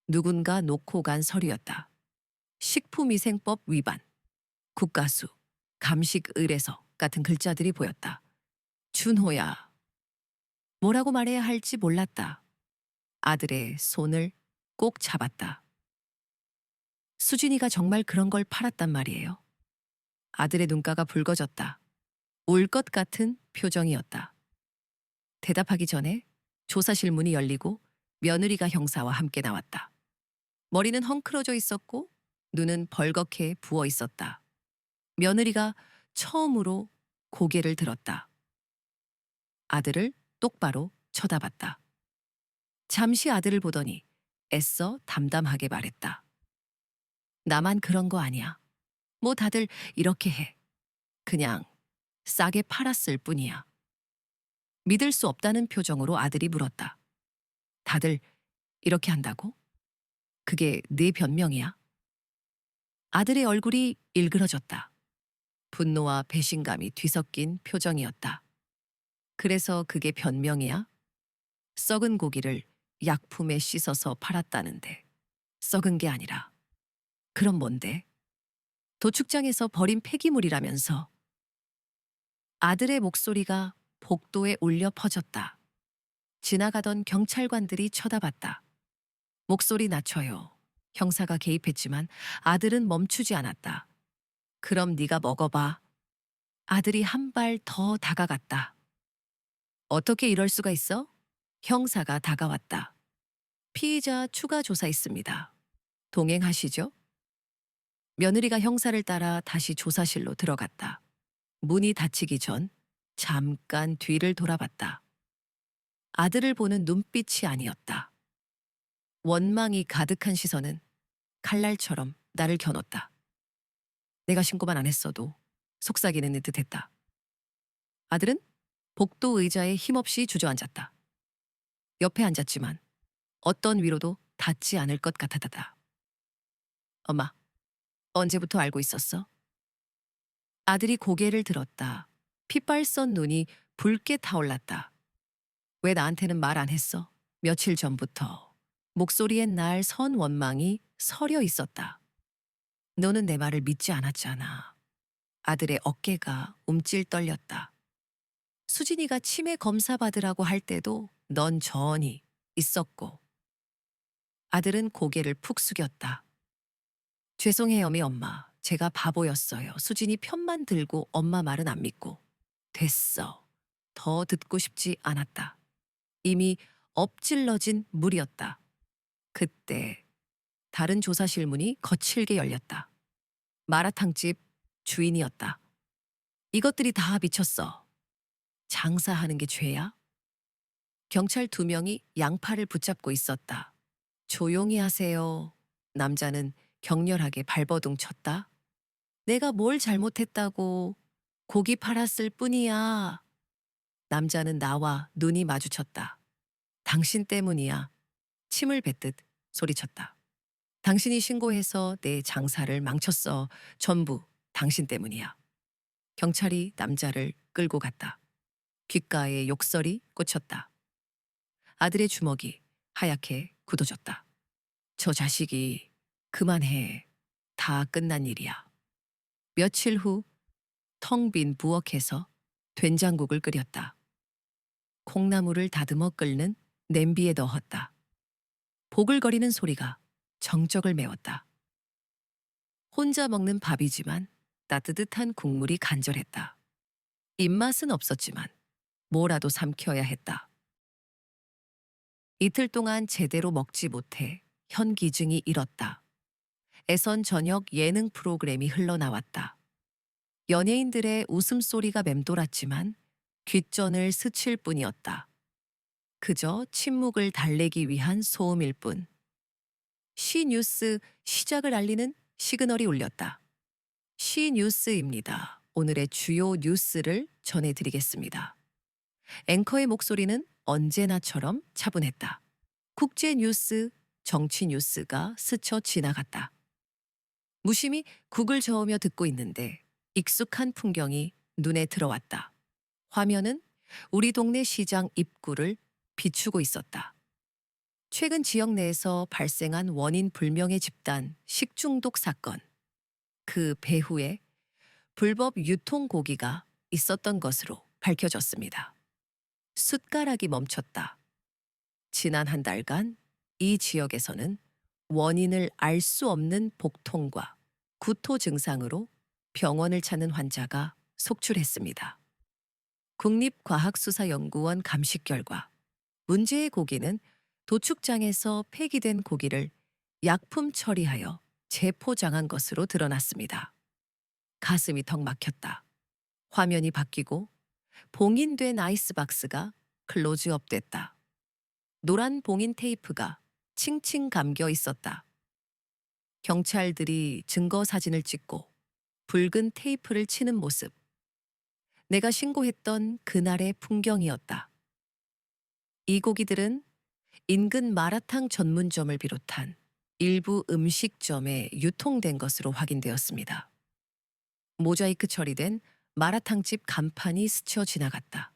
누군가 놓고 간 서류였다. 식품위생법 위반, 국가수, 감식 의뢰서 같은 글자들이 보였다. 준호야. 뭐라고 말해야 할지 몰랐다. 아들의 손을 꼭 잡았다. 수진이가 정말 그런 걸 팔았단 말이에요. 아들의 눈가가 붉어졌다. 울 것 같은 표정이었다. 대답하기 전에 조사실 문이 열리고 며느리가 형사와 함께 나왔다. 머리는 헝클어져 있었고 눈은 벌겋게 부어 있었다. 며느리가 처음으로 고개를 들었다. 아들을 똑바로 쳐다봤다. 잠시 아들을 보더니 애써 담담하게 말했다. 나만 그런 거 아니야. 뭐 다들 이렇게 해. 그냥 싸게 팔았을 뿐이야. 믿을 수 없다는 표정으로 아들이 물었다. 다들 이렇게 한다고? 그게 네 변명이야? 아들의 얼굴이 일그러졌다. 분노와 배신감이 뒤섞인 표정이었다. 그래서 그게 변명이야? 썩은 고기를 약품에 씻어서 팔았다는데 썩은 게 아니라. 그럼 뭔데? 도축장에서 버린 폐기물이라면서. 아들의 목소리가 복도에 울려 퍼졌다. 지나가던 경찰관들이 쳐다봤다. 목소리 낮춰요. 형사가 개입했지만 아들은 멈추지 않았다. 그럼 네가 먹어봐. 아들이 한 발 더 다가갔다. 어떻게 이럴 수가 있어? 형사가 다가왔다. 피의자 추가 조사 있습니다. 동행하시죠? 며느리가 형사를 따라 다시 조사실로 들어갔다. 문이 닫히기 전 잠깐 뒤를 돌아봤다. 아들을 보는 눈빛이 아니었다. 원망이 가득한 시선은 칼날처럼 나를 겨눴다. 내가 신고만 안 했어도 속삭이는 듯 했다. 아들은 복도 의자에 힘없이 주저앉았다. 옆에 앉았지만 어떤 위로도 닿지 않을 것 같았다. 엄마, 언제부터 알고 있었어? 아들이 고개를 들었다. 핏발선 눈이 붉게 타올랐다. 왜 나한테는 말 안 했어? 며칠 전부터 목소리엔 날 선 원망이 서려 있었다. 너는 내 말을 믿지 않았잖아. 아들의 어깨가 움찔 떨렸다. 수진이가 치매 검사 받으라고 할 때도 넌 전이 있었고. 아들은 고개를 푹 숙였다. 죄송해요, 미 엄마. 제가 바보였어요. 수진이 편만 들고 엄마 말은 안 믿고. 됐어. 더 듣고 싶지 않았다. 이미 엎질러진 물이었다. 그때 다른 조사실 문이 거칠게 열렸다. 마라탕집 주인이었다. 이것들이 다 미쳤어. 장사하는 게 죄야? 경찰 2명이 양팔을 붙잡고 있었다. 조용히 하세요. 남자는 격렬하게 발버둥 쳤다. 내가 뭘 잘못했다고. 고기 팔았을 뿐이야. 남자는 나와 눈이 마주쳤다. 당신 때문이야. 침을 뱉듯 소리쳤다. 당신이 신고해서 내 장사를 망쳤어. 전부 당신 때문이야. 경찰이 남자를 끌고 갔다. 귓가에 욕설이 꽂혔다. 아들의 주먹이 하얗게 굳어졌다. 저 자식이 그만해. 다 끝난 일이야. 며칠 후 텅 빈 부엌에서 된장국을 끓였다. 콩나물을 다듬어 끓는 냄비에 넣었다. 보글거리는 소리가 정적을 메웠다. 혼자 먹는 밥이지만 따뜻한 국물이 간절했다. 입맛은 없었지만 뭐라도 삼켜야 했다. 이틀 동안 제대로 먹지 못해 현기증이 일었다. 애선 저녁 예능 프로그램이 흘러나왔다. 연예인들의 웃음소리가 맴돌았지만 귓전을 스칠 뿐이었다. 그저 침묵을 달래기 위한 소음일 뿐. 시뉴스 시작을 알리는 시그널이 울렸다. 시뉴스입니다. 오늘의 주요 뉴스를 전해드리겠습니다. 앵커의 목소리는 언제나처럼 차분했다. 국제 뉴스, 정치 뉴스가 스쳐 지나갔다. 무심히 국을 저으며 듣고 있는데 익숙한 풍경이 눈에 들어왔다. 화면은 우리 동네 시장 입구를 비추고 있었다. 최근 지역 내에서 발생한 원인 불명의 집단 식중독 사건. 그 배후에 불법 유통 고기가 있었던 것으로 밝혀졌습니다. 숟가락이 멈췄다. 지난 한 달간 이 지역에서는 원인을 알 수 없는 복통과 구토 증상으로 병원을 찾는 환자가 속출했습니다. 국립과학수사연구원 감식 결과 문제의 고기는 도축장에서 폐기된 고기를 약품 처리하여 재포장한 것으로 드러났습니다. 가슴이 턱 막혔다. 화면이 바뀌고 봉인된 아이스박스가 클로즈업 됐다. 노란 봉인 테이프가 칭칭 감겨 있었다. 경찰들이 증거 사진을 찍고 붉은 테이프를 치는 모습. 내가 신고했던 그날의 풍경이었다. 이 고기들은 인근 마라탕 전문점을 비롯한 일부 음식점에 유통된 것으로 확인되었습니다. 모자이크 처리된 마라탕집 간판이 스쳐 지나갔다.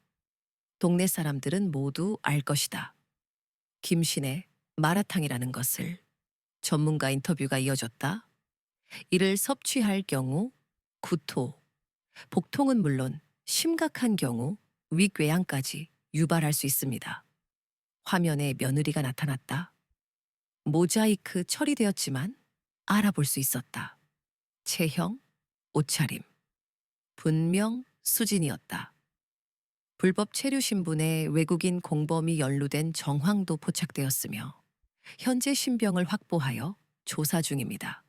동네 사람들은 모두 알 것이다. 김신의 마라탕이라는 것을. 전문가 인터뷰가 이어졌다. 이를 섭취할 경우 구토, 복통은 물론 심각한 경우 위궤양까지 유발할 수 있습니다. 화면에 며느리가 나타났다. 모자이크 처리되었지만 알아볼 수 있었다. 체형, 옷차림. 분명 수진이었다. 불법 체류 신분에 외국인 공범이 연루된 정황도 포착되었으며 현재 신병을 확보하여 조사 중입니다.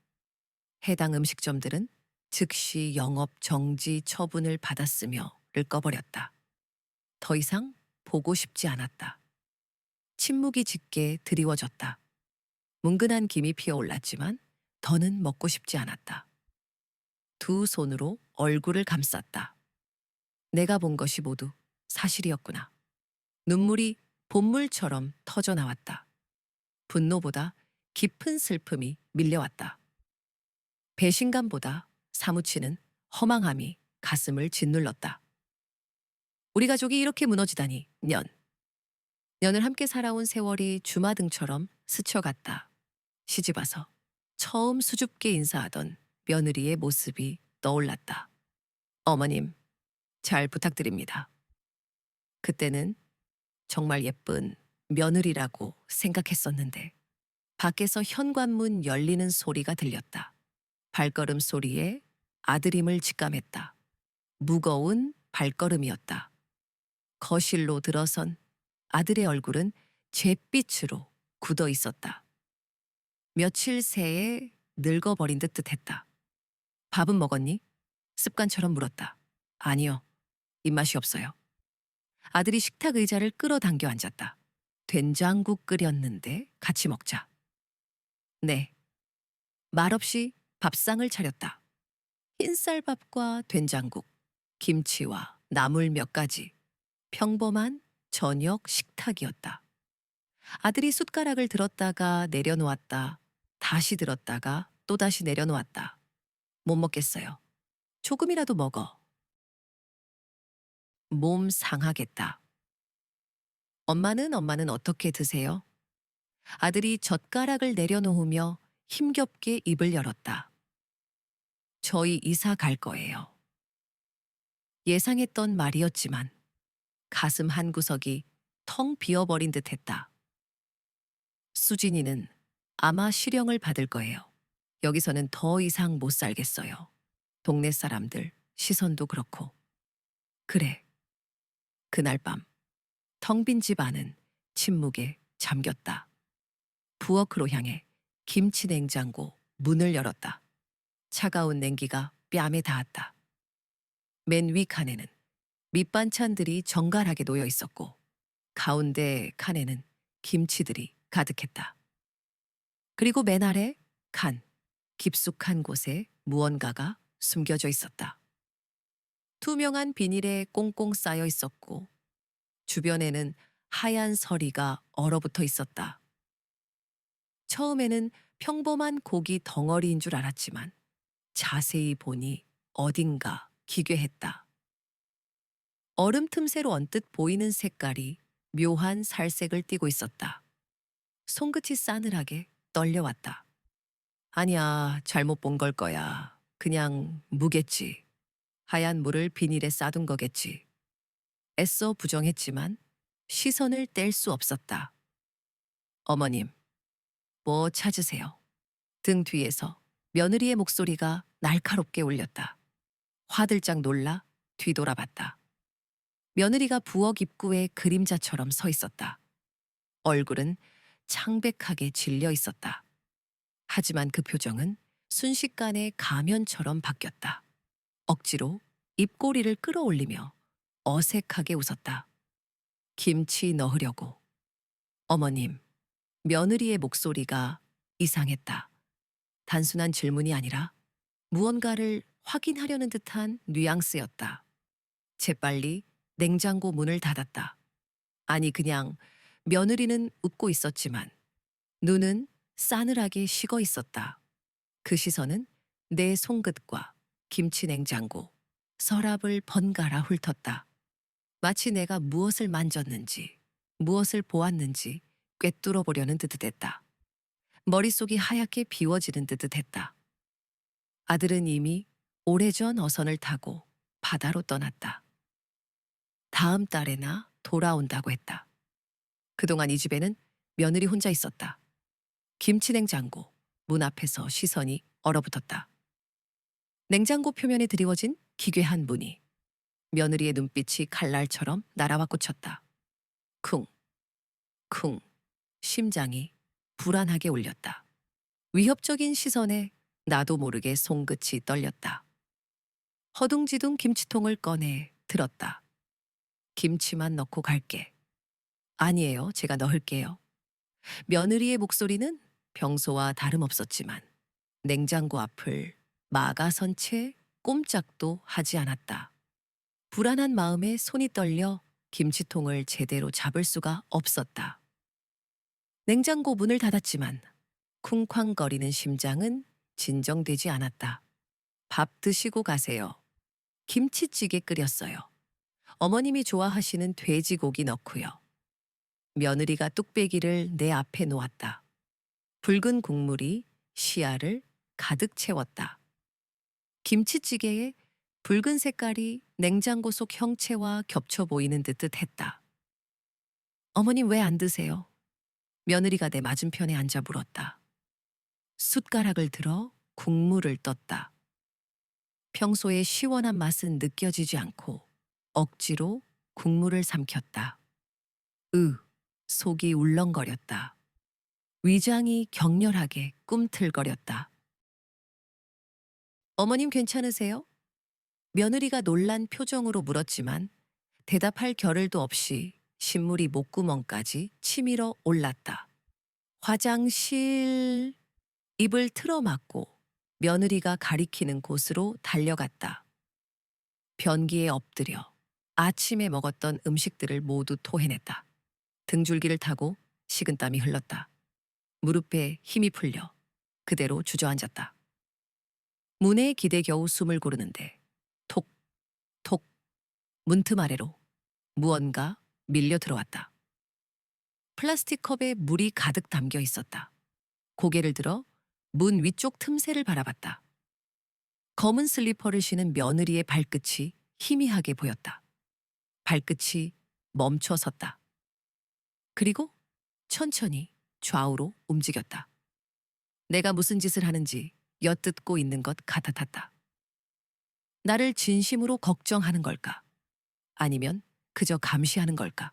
해당 음식점들은 즉시 영업 정지 처분을 받았으며를 꺼버렸다. 더 이상 보고 싶지 않았다. 침묵이 짙게 드리워졌다. 뭉근한 김이 피어올랐지만 더는 먹고 싶지 않았다. 두 손으로 얼굴을 감쌌다. 내가 본 것이 모두 사실이었구나. 눈물이 본물처럼 터져 나왔다. 분노보다 깊은 슬픔이 밀려왔다. 배신감보다 사무치는 허망함이 가슴을 짓눌렀다. 우리 가족이 이렇게 무너지다니, 년을 함께 살아온 세월이 주마등처럼 스쳐갔다. 시집와서 처음 수줍게 인사하던 며느리의 모습이 떠올랐다. 어머님, 잘 부탁드립니다. 그때는 정말 예쁜 며느리라고 생각했었는데 밖에서 현관문 열리는 소리가 들렸다. 발걸음 소리에 아들임을 직감했다. 무거운 발걸음이었다. 거실로 들어선 아들의 얼굴은 잿빛으로 굳어 있었다. 며칠 새에 늙어버린 듯 했다. 밥은 먹었니? 습관처럼 물었다. 아니요, 입맛이 없어요. 아들이 식탁 의자를 끌어당겨 앉았다. 된장국 끓였는데 같이 먹자. 네. 말없이 밥상을 차렸다. 흰쌀밥과 된장국, 김치와 나물 몇 가지. 평범한 저녁 식탁이었다. 아들이 숟가락을 들었다가 내려놓았다. 다시 들었다가 또다시 내려놓았다. 못 먹겠어요. 조금이라도 먹어. 몸 상하겠다. 엄마는 어떻게 드세요? 아들이 젓가락을 내려놓으며 힘겹게 입을 열었다. 저희 이사 갈 거예요. 예상했던 말이었지만 가슴 한구석이 텅 비어버린 듯 했다. 수진이는 아마 실형을 받을 거예요. 여기서는 더 이상 못 살겠어요. 동네 사람들 시선도 그렇고. 그래. 그날 밤 텅 빈 집 안은 침묵에 잠겼다. 부엌으로 향해 김치 냉장고 문을 열었다. 차가운 냉기가 뺨에 닿았다. 맨 위 칸에는 밑반찬들이 정갈하게 놓여 있었고 가운데 칸에는 김치들이 가득했다. 그리고 맨 아래 칸, 깊숙한 곳에 무언가가 숨겨져 있었다. 투명한 비닐에 꽁꽁 쌓여 있었고 주변에는 하얀 서리가 얼어붙어 있었다. 처음에는 평범한 고기 덩어리인 줄 알았지만 자세히 보니 어딘가 기괴했다. 얼음 틈새로 언뜻 보이는 색깔이 묘한 살색을 띠고 있었다. 손끝이 싸늘하게 떨려왔다. 아니야, 잘못 본 걸 거야. 그냥 무겠지. 하얀 물을 비닐에 싸둔 거겠지. 애써 부정했지만 시선을 뗄 수 없었다. 어머님, 뭐 찾으세요? 등 뒤에서 며느리의 목소리가 날카롭게 울렸다. 화들짝 놀라 뒤돌아봤다. 며느리가 부엌 입구에 그림자처럼 서 있었다. 얼굴은 창백하게 질려 있었다. 하지만 그 표정은 순식간에 가면처럼 바뀌었다. 억지로 입꼬리를 끌어올리며 어색하게 웃었다. 김치 넣으려고. 어머님, 며느리의 목소리가 이상했다. 단순한 질문이 아니라 무언가를 확인하려는 듯한 뉘앙스였다. 재빨리 냉장고 문을 닫았다. 아니, 그냥 며느리는 웃고 있었지만 눈은 싸늘하게 식어 있었다. 그 시선은 내 손끝과 김치 냉장고, 서랍을 번갈아 훑었다. 마치 내가 무엇을 만졌는지, 무엇을 보았는지 꿰뚫어 보려는 듯 했다. 머릿속이 하얗게 비워지는 듯 했다. 아들은 이미 오래전 어선을 타고 바다로 떠났다. 다음 달에나 돌아온다고 했다. 그동안 이 집에는 며느리 혼자 있었다. 김치 냉장고, 문 앞에서 시선이 얼어붙었다. 냉장고 표면에 드리워진 기괴한 무늬. 며느리의 눈빛이 칼날처럼 날아와 꽂혔다. 쿵, 쿵, 심장이 불안하게 울렸다. 위협적인 시선에 나도 모르게 손끝이 떨렸다. 허둥지둥 김치통을 꺼내 들었다. 김치만 넣고 갈게. 아니에요, 제가 넣을게요. 며느리의 목소리는 평소와 다름없었지만 냉장고 앞을 막아선 채 꼼짝도 하지 않았다. 불안한 마음에 손이 떨려 김치통을 제대로 잡을 수가 없었다. 냉장고 문을 닫았지만 쿵쾅거리는 심장은 진정되지 않았다. 밥 드시고 가세요. 김치찌개 끓였어요. 어머님이 좋아하시는 돼지고기 넣고요. 며느리가 뚝배기를 내 앞에 놓았다. 붉은 국물이 시야를 가득 채웠다. 김치찌개에 붉은 색깔이 냉장고 속 형체와 겹쳐 보이는 듯 했다. 어머님 왜 안 드세요? 며느리가 내 맞은편에 앉아 물었다. 숟가락을 들어 국물을 떴다. 평소의 시원한 맛은 느껴지지 않고 억지로 국물을 삼켰다. 속이 울렁거렸다. 위장이 격렬하게 꿈틀거렸다. 어머님 괜찮으세요? 며느리가 놀란 표정으로 물었지만 대답할 겨를도 없이 신물이 목구멍까지 치밀어 올랐다. 화장실. 입을 틀어막고 며느리가 가리키는 곳으로 달려갔다. 변기에 엎드려 아침에 먹었던 음식들을 모두 토해냈다. 등줄기를 타고 식은땀이 흘렀다. 무릎에 힘이 풀려 그대로 주저앉았다. 문에 기대 겨우 숨을 고르는데 톡, 톡, 문틈 아래로 무언가 밀려 들어왔다. 플라스틱 컵에 물이 가득 담겨 있었다. 고개를 들어 문 위쪽 틈새를 바라봤다. 검은 슬리퍼를 신은 며느리의 발끝이 희미하게 보였다. 발끝이 멈춰 섰다. 그리고 천천히 좌우로 움직였다. 내가 무슨 짓을 하는지 엿듣고 있는 것 같았다. 나를 진심으로 걱정하는 걸까? 아니면 그저 감시하는 걸까?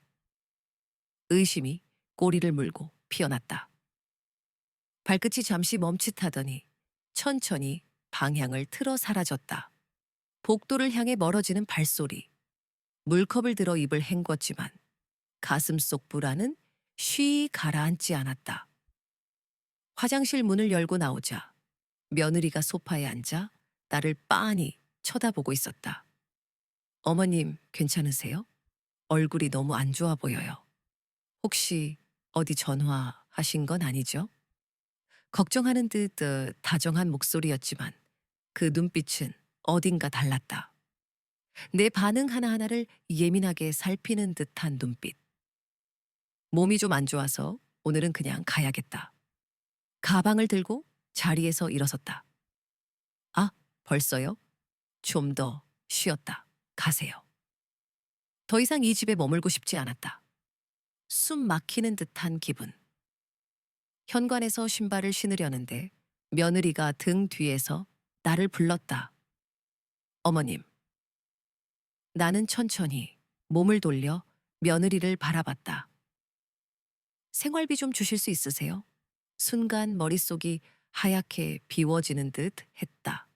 의심이 꼬리를 물고 피어났다. 발끝이 잠시 멈칫하더니 천천히 방향을 틀어 사라졌다. 복도를 향해 멀어지는 발소리. 물컵을 들어 입을 헹궜지만 가슴 속 불안은 쉬이 가라앉지 않았다. 화장실 문을 열고 나오자 며느리가 소파에 앉아 나를 빤히 쳐다보고 있었다. 어머님 괜찮으세요? 얼굴이 너무 안 좋아 보여요. 혹시 어디 전화하신 건 아니죠? 걱정하는 듯 다정한 목소리였지만 그 눈빛은 어딘가 달랐다. 내 반응 하나하나를 예민하게 살피는 듯한 눈빛. 몸이 좀 안 좋아서 오늘은 그냥 가야겠다. 가방을 들고 자리에서 일어섰다. 아, 벌써요? 좀 더 쉬었다. 가세요. 더 이상 이 집에 머물고 싶지 않았다. 숨 막히는 듯한 기분. 현관에서 신발을 신으려는데 며느리가 등 뒤에서 나를 불렀다. 어머님. 나는 천천히 몸을 돌려 며느리를 바라봤다. 생활비 좀 주실 수 있으세요? 순간 머릿속이 하얗게 비워지는 듯 했다.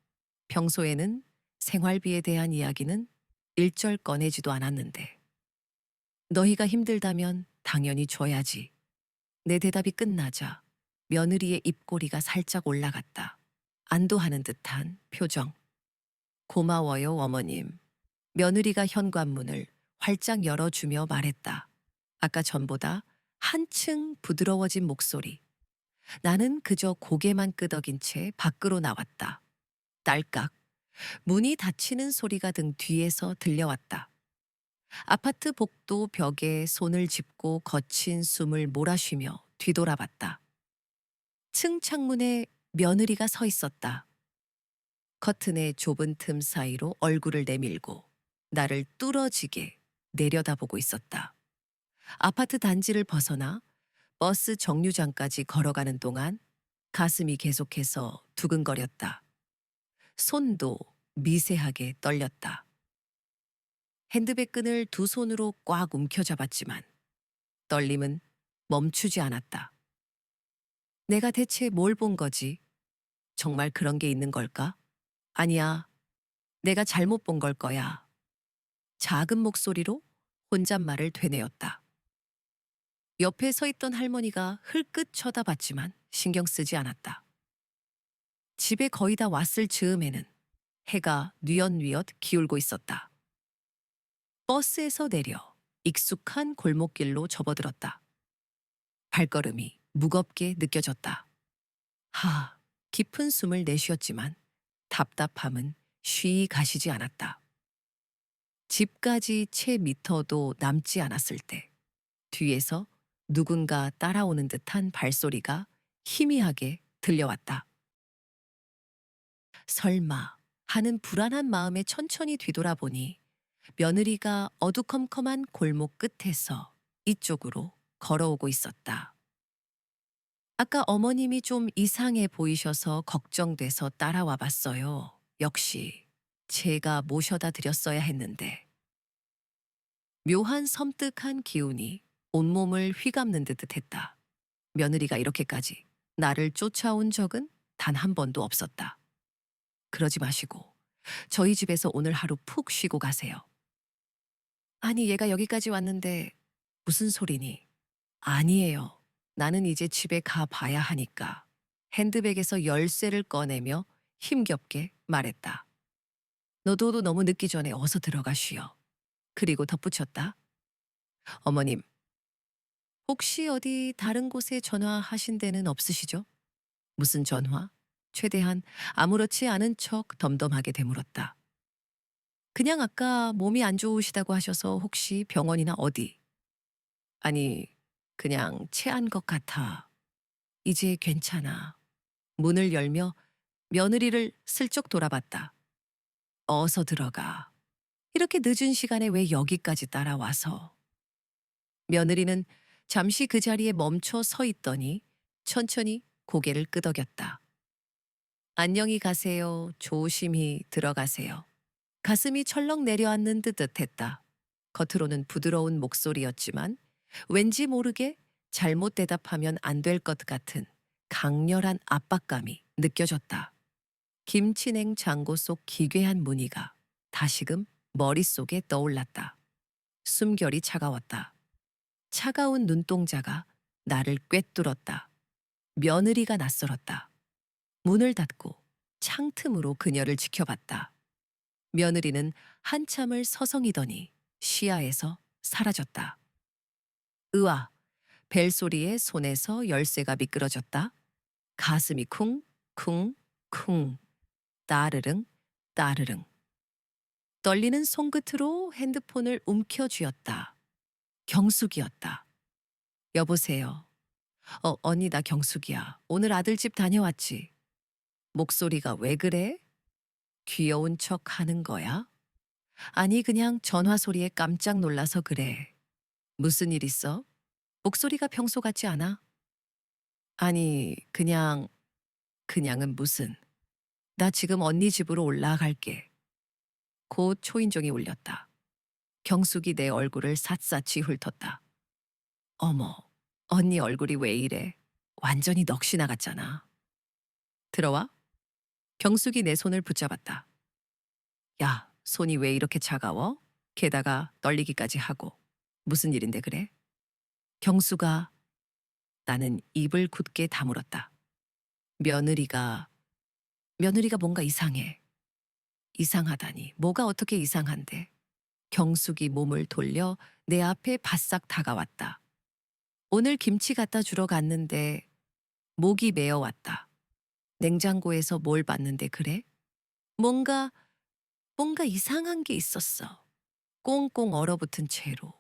평소에는 생활비에 대한 이야기는 일절 꺼내지도 않았는데. 너희가 힘들다면 당연히 줘야지. 내 대답이 끝나자 며느리의 입꼬리가 살짝 올라갔다. 안도하는 듯한 표정. 고마워요, 어머님. 며느리가 현관문을 활짝 열어주며 말했다. 아까 전보다 한층 부드러워진 목소리. 나는 그저 고개만 끄덕인 채 밖으로 나왔다. 딸깍. 문이 닫히는 소리가 등 뒤에서 들려왔다. 아파트 복도 벽에 손을 짚고 거친 숨을 몰아쉬며 뒤돌아봤다. 층 창문에 며느리가 서 있었다. 커튼의 좁은 틈 사이로 얼굴을 내밀고 나를 뚫어지게 내려다보고 있었다. 아파트 단지를 벗어나 버스 정류장까지 걸어가는 동안 가슴이 계속해서 두근거렸다. 손도 미세하게 떨렸다. 핸드백 끈을 두 손으로 꽉 움켜잡았지만 떨림은 멈추지 않았다. 내가 대체 뭘 본 거지? 정말 그런 게 있는 걸까? 아니야, 내가 잘못 본 걸 거야. 작은 목소리로 혼잣말을 되뇌었다. 옆에 서 있던 할머니가 흘끗 쳐다봤지만 신경 쓰지 않았다. 집에 거의 다 왔을 즈음에는 해가 뉘엿뉘엿 기울고 있었다. 버스에서 내려 익숙한 골목길로 접어들었다. 발걸음이 무겁게 느껴졌다. 깊은 숨을 내쉬었지만 답답함은 쉬이 가시지 않았다. 집까지 채 미터도 남지 않았을 때 뒤에서 누군가 따라오는 듯한 발소리가 희미하게 들려왔다. 설마 하는 불안한 마음에 천천히 뒤돌아보니 며느리가 어두컴컴한 골목 끝에서 이쪽으로 걸어오고 있었다. 아까 어머님이 좀 이상해 보이셔서 걱정돼서 따라와 봤어요. 역시 제가 모셔다 드렸어야 했는데. 묘한 섬뜩한 기운이 온몸을 휘감는 듯 했다. 며느리가 이렇게까지 나를 쫓아온 적은 단 한 번도 없었다. 그러지 마시고 저희 집에서 오늘 하루 푹 쉬고 가세요. 아니, 얘가 여기까지 왔는데 무슨 소리니? 아니에요. 나는 이제 집에 가 봐야 하니까. 핸드백에서 열쇠를 꺼내며 힘겹게 말했다. 너도 너무 늦기 전에 어서 들어가 쉬어. 그리고 덧붙였다. 어머님, 혹시 어디 다른 곳에 전화하신 데는 없으시죠? 무슨 전화? 최대한 아무렇지 않은 척 덤덤하게 되물었다. 그냥 아까 몸이 안 좋으시다고 하셔서 혹시 병원이나 어디? 아니, 그냥 체한 것 같아. 이제 괜찮아. 문을 열며 며느리를 슬쩍 돌아봤다. 어서 들어가. 이렇게 늦은 시간에 왜 여기까지 따라와서. 며느리는 잠시 그 자리에 멈춰 서 있더니 천천히 고개를 끄덕였다. 안녕히 가세요. 조심히 들어가세요. 가슴이 철렁 내려앉는 듯했다. 겉으로는 부드러운 목소리였지만 왠지 모르게 잘못 대답하면 안 될 것 같은 강렬한 압박감이 느껴졌다. 김치냉 창고 속 기괴한 무늬가 다시금 머릿속에 떠올랐다. 숨결이 차가웠다. 차가운 눈동자가 나를 꿰뚫었다. 며느리가 낯설었다. 문을 닫고 창틈으로 그녀를 지켜봤다. 며느리는 한참을 서성이더니 시야에서 사라졌다. 으아, 벨소리에 손에서 열쇠가 미끄러졌다. 가슴이 쿵, 쿵, 쿵, 따르릉, 따르릉. 떨리는 손끝으로 핸드폰을 움켜쥐었다. 경숙이었다. 여보세요. 언니, 나 경숙이야. 오늘 아들 집 다녀왔지. 목소리가 왜 그래? 귀여운 척 하는 거야? 아니, 그냥 전화 소리에 깜짝 놀라서 그래. 무슨 일 있어? 목소리가 평소 같지 않아? 아니, 그냥은 무슨. 나 지금 언니 집으로 올라갈게. 곧 초인종이 울렸다. 경숙이 내 얼굴을 샅샅이 훑었다. 어머, 언니 얼굴이 왜 이래? 완전히 넋이 나갔잖아. 들어와? 경숙이 내 손을 붙잡았다. 야, 손이 왜 이렇게 차가워? 게다가 떨리기까지 하고. 무슨 일인데 그래? 경수가 나는 입을 굳게 다물었다. 며느리가, 며느리가 뭔가 이상해. 이상하다니. 뭐가 어떻게 이상한데? 경숙이 몸을 돌려 내 앞에 바싹 다가왔다. 오늘 김치 갖다 주러 갔는데 목이 메어왔다. 냉장고에서 뭘 봤는데 그래? 뭔가, 뭔가 이상한 게 있었어. 꽁꽁 얼어붙은 채로.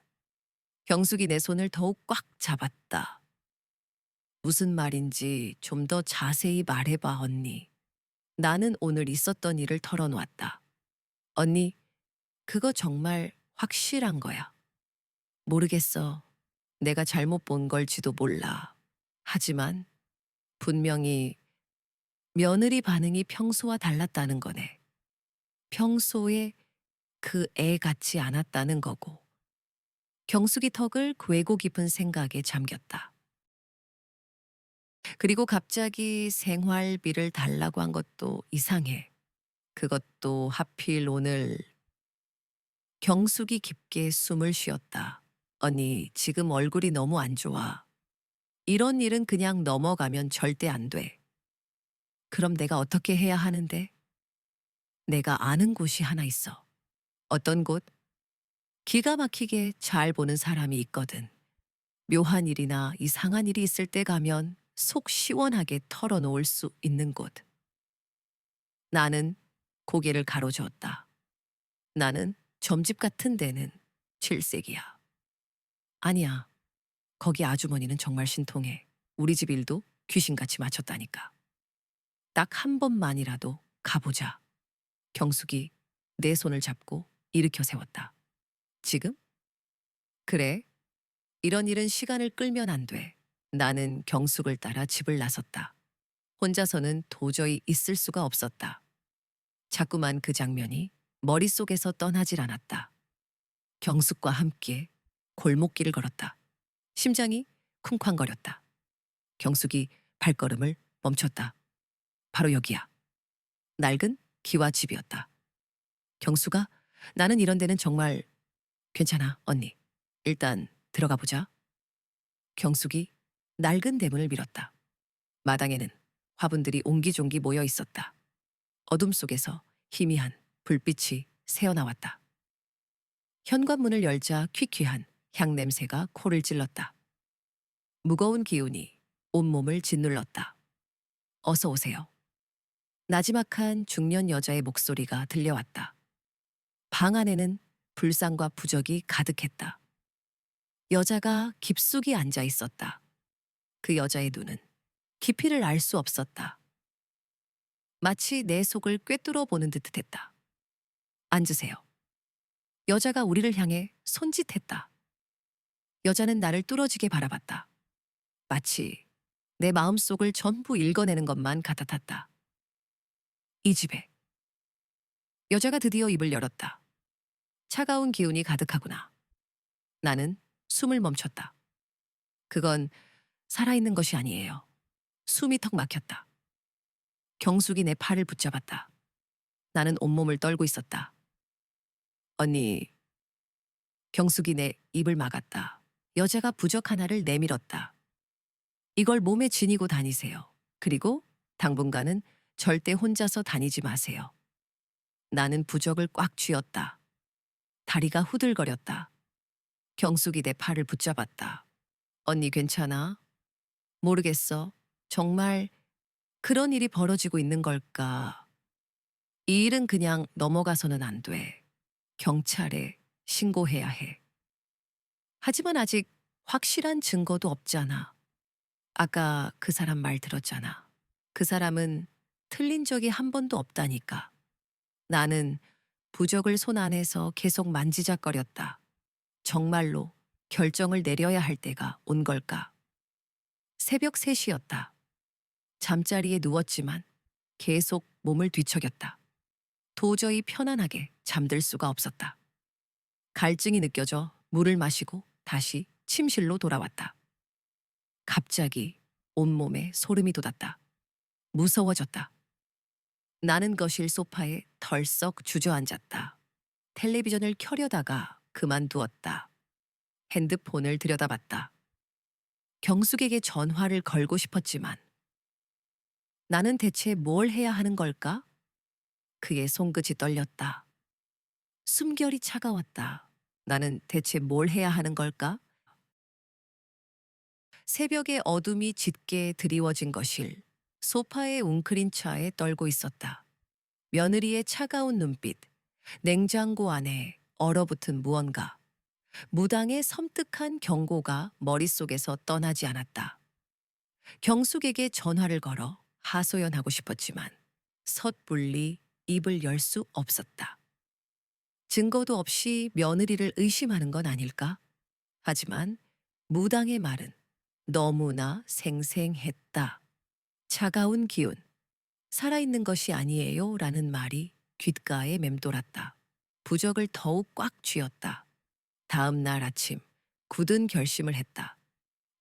경숙이 내 손을 더욱 꽉 잡았다. 무슨 말인지 좀 더 자세히 말해봐, 언니. 나는 오늘 있었던 일을 털어놓았다. 언니, 그거 정말 확실한 거야. 모르겠어. 내가 잘못 본 걸지도 몰라. 하지만 분명히 며느리 반응이 평소와 달랐다는 거네. 평소에 그 애 같지 않았다는 거고. 경숙이 턱을 괴고 깊은 생각에 잠겼다. 그리고 갑자기 생활비를 달라고 한 것도 이상해. 그것도 하필 오늘. 경숙이 깊게 숨을 쉬었다. 언니, 지금 얼굴이 너무 안 좋아. 이런 일은 그냥 넘어가면 절대 안 돼. 그럼 내가 어떻게 해야 하는데? 내가 아는 곳이 하나 있어. 어떤 곳? 기가 막히게 잘 보는 사람이 있거든. 묘한 일이나 이상한 일이 있을 때 가면 속 시원하게 털어놓을 수 있는 곳. 나는 고개를 가로저었다. 나는 점집 같은 데는 질색이야. 아니야. 거기 아주머니는 정말 신통해. 우리 집 일도 귀신같이 맞췄다니까. 딱 한 번만이라도 가보자. 경숙이 내 손을 잡고 일으켜 세웠다. 지금? 그래. 이런 일은 시간을 끌면 안 돼. 나는 경숙을 따라 집을 나섰다. 혼자서는 도저히 있을 수가 없었다. 자꾸만 그 장면이 머릿속에서 떠나질 않았다. 경숙과 함께 골목길을 걸었다. 심장이 쿵쾅거렸다. 경숙이 발걸음을 멈췄다. 바로 여기야. 낡은 기와 집이었다. 경수가 나는 이런 데는 정말 괜찮아, 언니. 일단 들어가 보자. 경숙이 낡은 대문을 밀었다. 마당에는 화분들이 옹기종기 모여 있었다. 어둠 속에서 희미한 불빛이 새어나왔다. 현관문을 열자 퀴퀴한 향냄새가 코를 찔렀다. 무거운 기운이 온몸을 짓눌렀다. 어서 오세요. 나지막한 중년 여자의 목소리가 들려왔다. 방 안에는 불상과 부적이 가득했다. 여자가 깊숙이 앉아 있었다. 그 여자의 눈은 깊이를 알 수 없었다. 마치 내 속을 꿰뚫어 보는 듯 했다. 앉으세요. 여자가 우리를 향해 손짓했다. 여자는 나를 뚫어지게 바라봤다. 마치 내 마음속을 전부 읽어내는 것만 같았다. 이 집에. 여자가 드디어 입을 열었다. 차가운 기운이 가득하구나. 나는 숨을 멈췄다. 그건 살아있는 것이 아니에요. 숨이 턱 막혔다. 경숙이 내 팔을 붙잡았다. 나는 온몸을 떨고 있었다. 언니, 경숙이 내 입을 막았다. 여자가 부적 하나를 내밀었다. 이걸 몸에 지니고 다니세요. 그리고 당분간은 절대 혼자서 다니지 마세요. 나는 부적을 꽉 쥐었다. 다리가 후들거렸다. 경숙이 내 팔을 붙잡았다. 언니 괜찮아? 모르겠어. 정말 그런 일이 벌어지고 있는 걸까? 이 일은 그냥 넘어가서는 안 돼. 경찰에 신고해야 해. 하지만 아직 확실한 증거도 없잖아. 아까 그 사람 말 들었잖아. 그 사람은 틀린 적이 한 번도 없다니까. 나는 부적을 손 안에서 계속 만지작거렸다. 정말로 결정을 내려야 할 때가 온 걸까? 새벽 3시였다. 잠자리에 누웠지만 계속 몸을 뒤척였다. 도저히 편안하게 잠들 수가 없었다. 갈증이 느껴져 물을 마시고 다시 침실로 돌아왔다. 갑자기 온몸에 소름이 돋았다. 무서워졌다. 나는 거실 소파에 덜썩 주저앉았다. 텔레비전을 켜려다가 그만두었다. 핸드폰을 들여다봤다. 경숙에게 전화를 걸고 싶었지만 나는 대체 뭘 해야 하는 걸까? 그의 손끝이 떨렸다. 숨결이 차가웠다. 나는 대체 뭘 해야 하는 걸까? 새벽의 어둠이 짙게 드리워진 거실. 소파에 웅크린 차에 떨고 있었다. 며느리의 차가운 눈빛, 냉장고 안에 얼어붙은 무언가, 무당의 섬뜩한 경고가 머릿속에서 떠나지 않았다. 경숙에게 전화를 걸어 하소연하고 싶었지만 섣불리 입을 열 수 없었다. 증거도 없이 며느리를 의심하는 건 아닐까? 하지만 무당의 말은 너무나 생생했다. 차가운 기운, 살아있는 것이 아니에요 라는 말이 귓가에 맴돌았다. 부적을 더욱 꽉 쥐었다. 다음 날 아침 굳은 결심을 했다.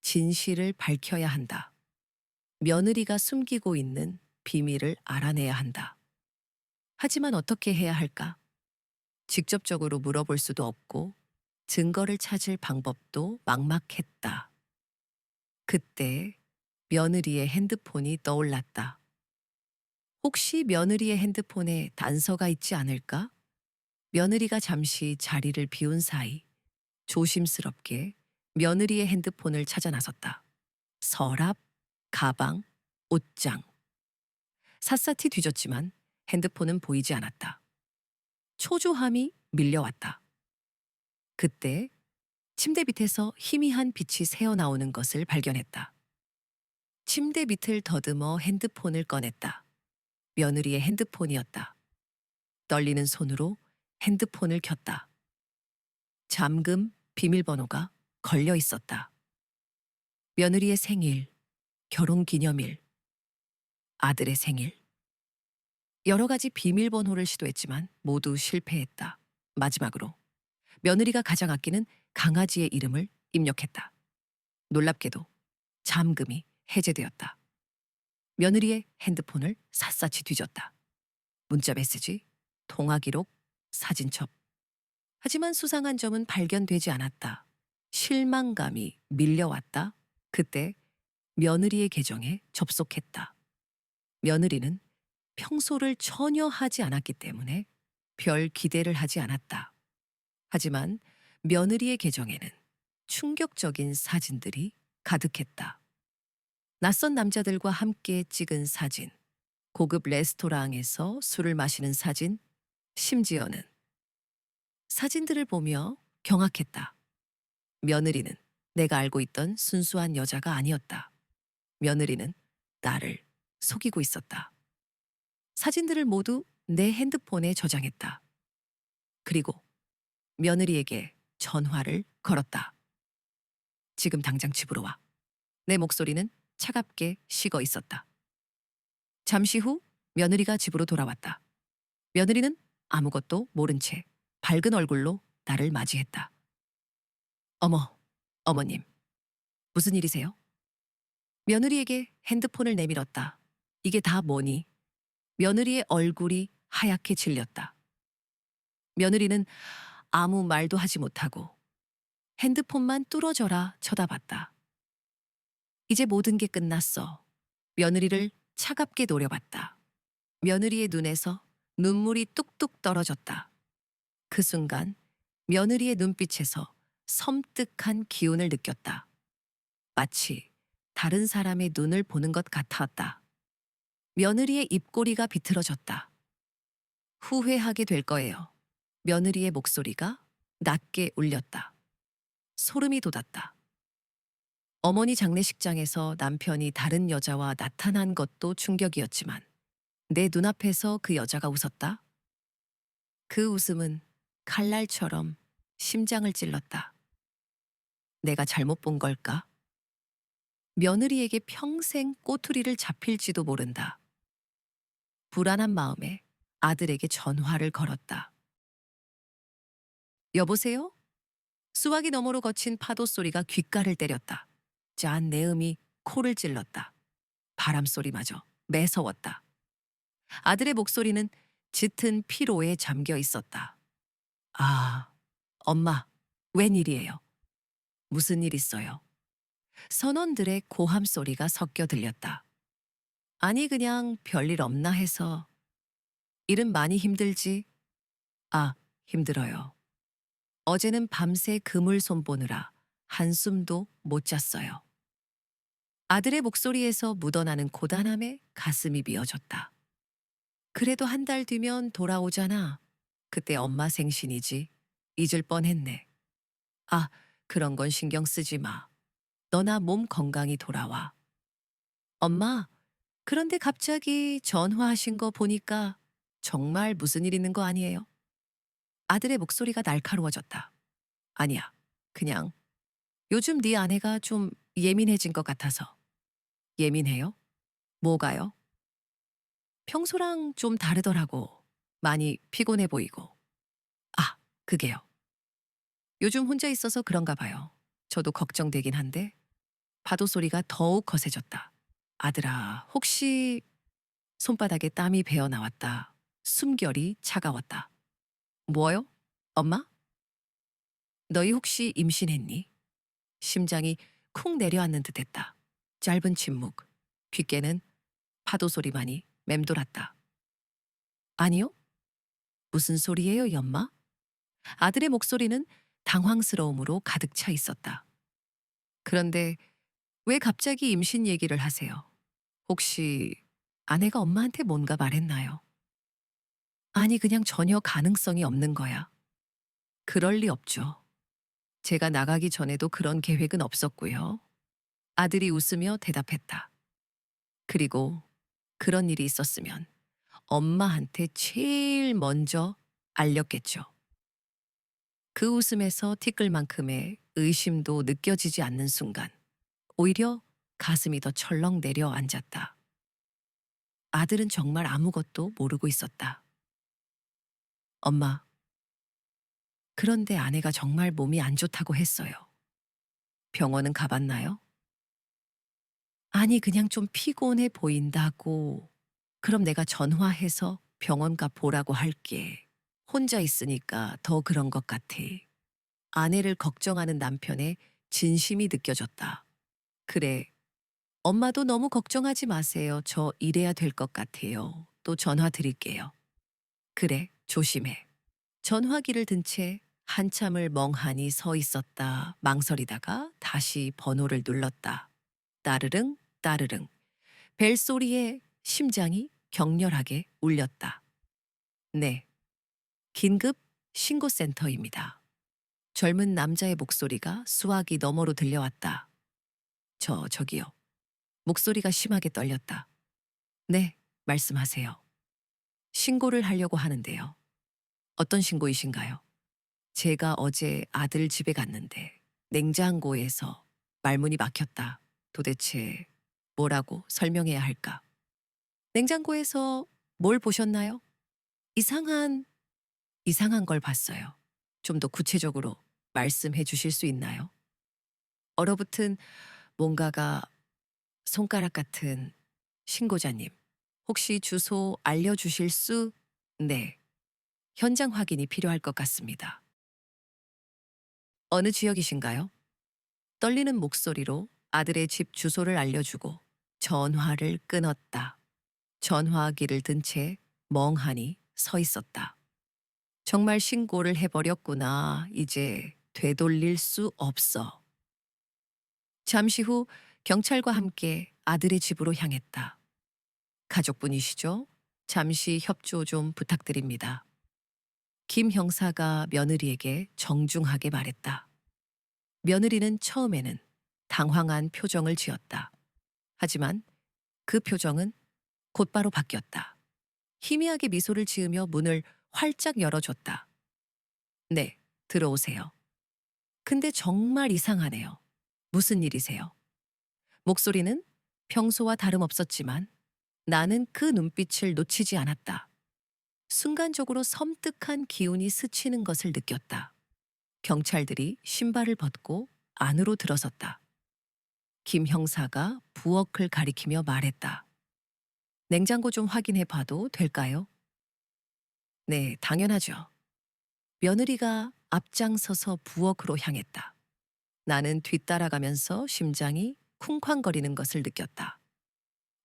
진실을 밝혀야 한다. 며느리가 숨기고 있는 비밀을 알아내야 한다. 하지만 어떻게 해야 할까? 직접적으로 물어볼 수도 없고 증거를 찾을 방법도 막막했다. 그때 며느리의 핸드폰이 떠올랐다. 혹시 며느리의 핸드폰에 단서가 있지 않을까? 며느리가 잠시 자리를 비운 사이 조심스럽게 며느리의 핸드폰을 찾아 나섰다. 서랍, 가방, 옷장. 샅샅이 뒤졌지만 핸드폰은 보이지 않았다. 초조함이 밀려왔다. 그때 침대 밑에서 희미한 빛이 새어나오는 것을 발견했다. 침대 밑을 더듬어 핸드폰을 꺼냈다. 며느리의 핸드폰이었다. 떨리는 손으로 핸드폰을 켰다. 잠금 비밀번호가 걸려 있었다. 며느리의 생일, 결혼 기념일, 아들의 생일. 여러 가지 비밀번호를 시도했지만 모두 실패했다. 마지막으로 며느리가 가장 아끼는 강아지의 이름을 입력했다. 놀랍게도 잠금이 해제되었다. 며느리의 핸드폰을 샅샅이 뒤졌다. 문자 메시지, 통화 기록, 사진첩. 하지만 수상한 점은 발견되지 않았다. 실망감이 밀려왔다. 그때 며느리의 계정에 접속했다. 며느리는 평소를 전혀 하지 않았기 때문에 별 기대를 하지 않았다. 하지만 며느리의 계정에는 충격적인 사진들이 가득했다. 낯선 남자들과 함께 찍은 사진, 고급 레스토랑에서 술을 마시는 사진, 심지어는 사진들을 보며 경악했다. 며느리는 내가 알고 있던 순수한 여자가 아니었다. 며느리는 나를 속이고 있었다. 사진들을 모두 내 핸드폰에 저장했다. 그리고 며느리에게 전화를 걸었다. 지금 당장 집으로 와. 내 목소리는 차갑게 식어 있었다. 잠시 후 며느리가 집으로 돌아왔다. 며느리는 아무것도 모른 채 밝은 얼굴로 나를 맞이했다. 어머, 어머님, 무슨 일이세요? 며느리에게 핸드폰을 내밀었다. 이게 다 뭐니? 며느리의 얼굴이 하얗게 질렸다. 며느리는 아무 말도 하지 못하고 핸드폰만 뚫어져라 쳐다봤다. 이제 모든 게 끝났어. 며느리를 차갑게 노려봤다. 며느리의 눈에서 눈물이 뚝뚝 떨어졌다. 그 순간 며느리의 눈빛에서 섬뜩한 기운을 느꼈다. 마치 다른 사람의 눈을 보는 것 같았다. 며느리의 입꼬리가 비틀어졌다. 후회하게 될 거예요. 며느리의 목소리가 낮게 울렸다. 소름이 돋았다. 어머니 장례식장에서 남편이 다른 여자와 나타난 것도 충격이었지만 내 눈앞에서 그 여자가 웃었다. 그 웃음은 칼날처럼 심장을 찔렀다. 내가 잘못 본 걸까? 며느리에게 평생 꼬투리를 잡힐지도 모른다. 불안한 마음에 아들에게 전화를 걸었다. 여보세요? 수화기 너머로 거친 파도 소리가 귓가를 때렸다. 짠 내음이 코를 찔렀다. 바람 소리마저 매서웠다. 아들의 목소리는 짙은 피로에 잠겨 있었다. 아, 엄마, 웬일이에요? 무슨 일 있어요? 선원들의 고함 소리가 섞여 들렸다. 아니, 그냥 별일 없나 해서. 일은 많이 힘들지? 아, 힘들어요. 어제는 밤새 그물 손보느라 한숨도 못 잤어요. 아들의 목소리에서 묻어나는 고단함에 가슴이 미어졌다. 그래도 한 달 뒤면 돌아오잖아. 그때 엄마 생신이지. 잊을 뻔했네. 아, 그런 건 신경 쓰지 마. 너나 몸 건강히 돌아와. 엄마, 그런데 갑자기 전화하신 거 보니까 정말 무슨 일 있는 거 아니에요? 아들의 목소리가 날카로워졌다. 아니야. 그냥 요즘 네 아내가 좀 예민해진 것 같아서. 예민해요? 뭐가요? 평소랑 좀 다르더라고. 많이 피곤해 보이고. 아, 그게요. 요즘 혼자 있어서 그런가 봐요. 저도 걱정되긴 한데 파도 소리가 더욱 거세졌다. 아들아, 혹시 손바닥에 땀이 배어 나왔다. 숨결이 차가웠다. 뭐요? 엄마? 너희 혹시 임신했니? 심장이 쿵 내려앉는 듯했다. 짧은 침묵. 귓게는 파도 소리만이 맴돌았다. 아니요? 무슨 소리예요, 연마? 아들의 목소리는 당황스러움으로 가득 차 있었다. 그런데 왜 갑자기 임신 얘기를 하세요? 혹시 아내가 엄마한테 뭔가 말했나요? 아니, 그냥 전혀 가능성이 없는 거야. 그럴 리 없죠. 제가 나가기 전에도 그런 계획은 없었고요. 아들이 웃으며 대답했다. 그리고 그런 일이 있었으면 엄마한테 제일 먼저 알렸겠죠. 그 웃음에서 티끌만큼의 의심도 느껴지지 않는 순간 오히려 가슴이 더 철렁 내려앉았다. 아들은 정말 아무것도 모르고 있었다. 엄마, 그런데 아내가 정말 몸이 안 좋다고 했어요. 병원은 가봤나요? 아니, 그냥 좀 피곤해 보인다고. 그럼 내가 전화해서 병원 가 보라고 할게. 혼자 있으니까 더 그런 것 같아. 아내를 걱정하는 남편의 진심이 느껴졌다. 그래, 엄마도 너무 걱정하지 마세요. 저 일해야 될 것 같아요. 또 전화 드릴게요. 그래, 조심해. 전화기를 든 채 한참을 멍하니 서 있었다. 망설이다가 다시 번호를 눌렀다. 따르릉, 따르릉. 벨소리에 심장이 격렬하게 울렸다. 네, 긴급 신고센터입니다. 젊은 남자의 목소리가 수화기 너머로 들려왔다. 저기요. 목소리가 심하게 떨렸다. 네, 말씀하세요. 신고를 하려고 하는데요. 어떤 신고이신가요? 제가 어제 아들 집에 갔는데 냉장고에서 말문이 막혔다. 도대체 뭐라고 설명해야 할까? 냉장고에서 뭘 보셨나요? 이상한, 이상한 걸 봤어요. 좀 더 구체적으로 말씀해 주실 수 있나요? 얼어붙은 뭔가가 손가락 같은 신고자님. 혹시 주소 알려주실 수? 네. 현장 확인이 필요할 것 같습니다. 어느 지역이신가요? 떨리는 목소리로 아들의 집 주소를 알려주고 전화를 끊었다. 전화기를 든 채 멍하니 서 있었다. 정말 신고를 해버렸구나. 이제 되돌릴 수 없어. 잠시 후 경찰과 함께 아들의 집으로 향했다. 가족분이시죠? 잠시 협조 좀 부탁드립니다. 김 형사가 며느리에게 정중하게 말했다. 며느리는 처음에는 당황한 표정을 지었다. 하지만 그 표정은 곧바로 바뀌었다. 희미하게 미소를 지으며 문을 활짝 열어줬다. 네, 들어오세요. 근데 정말 이상하네요. 무슨 일이세요? 목소리는 평소와 다름없었지만 나는 그 눈빛을 놓치지 않았다. 순간적으로 섬뜩한 기운이 스치는 것을 느꼈다. 경찰들이 신발을 벗고 안으로 들어섰다. 김 형사가 부엌을 가리키며 말했다. 냉장고 좀 확인해 봐도 될까요? 네, 당연하죠. 며느리가 앞장서서 부엌으로 향했다. 나는 뒤따라가면서 심장이 쿵쾅거리는 것을 느꼈다.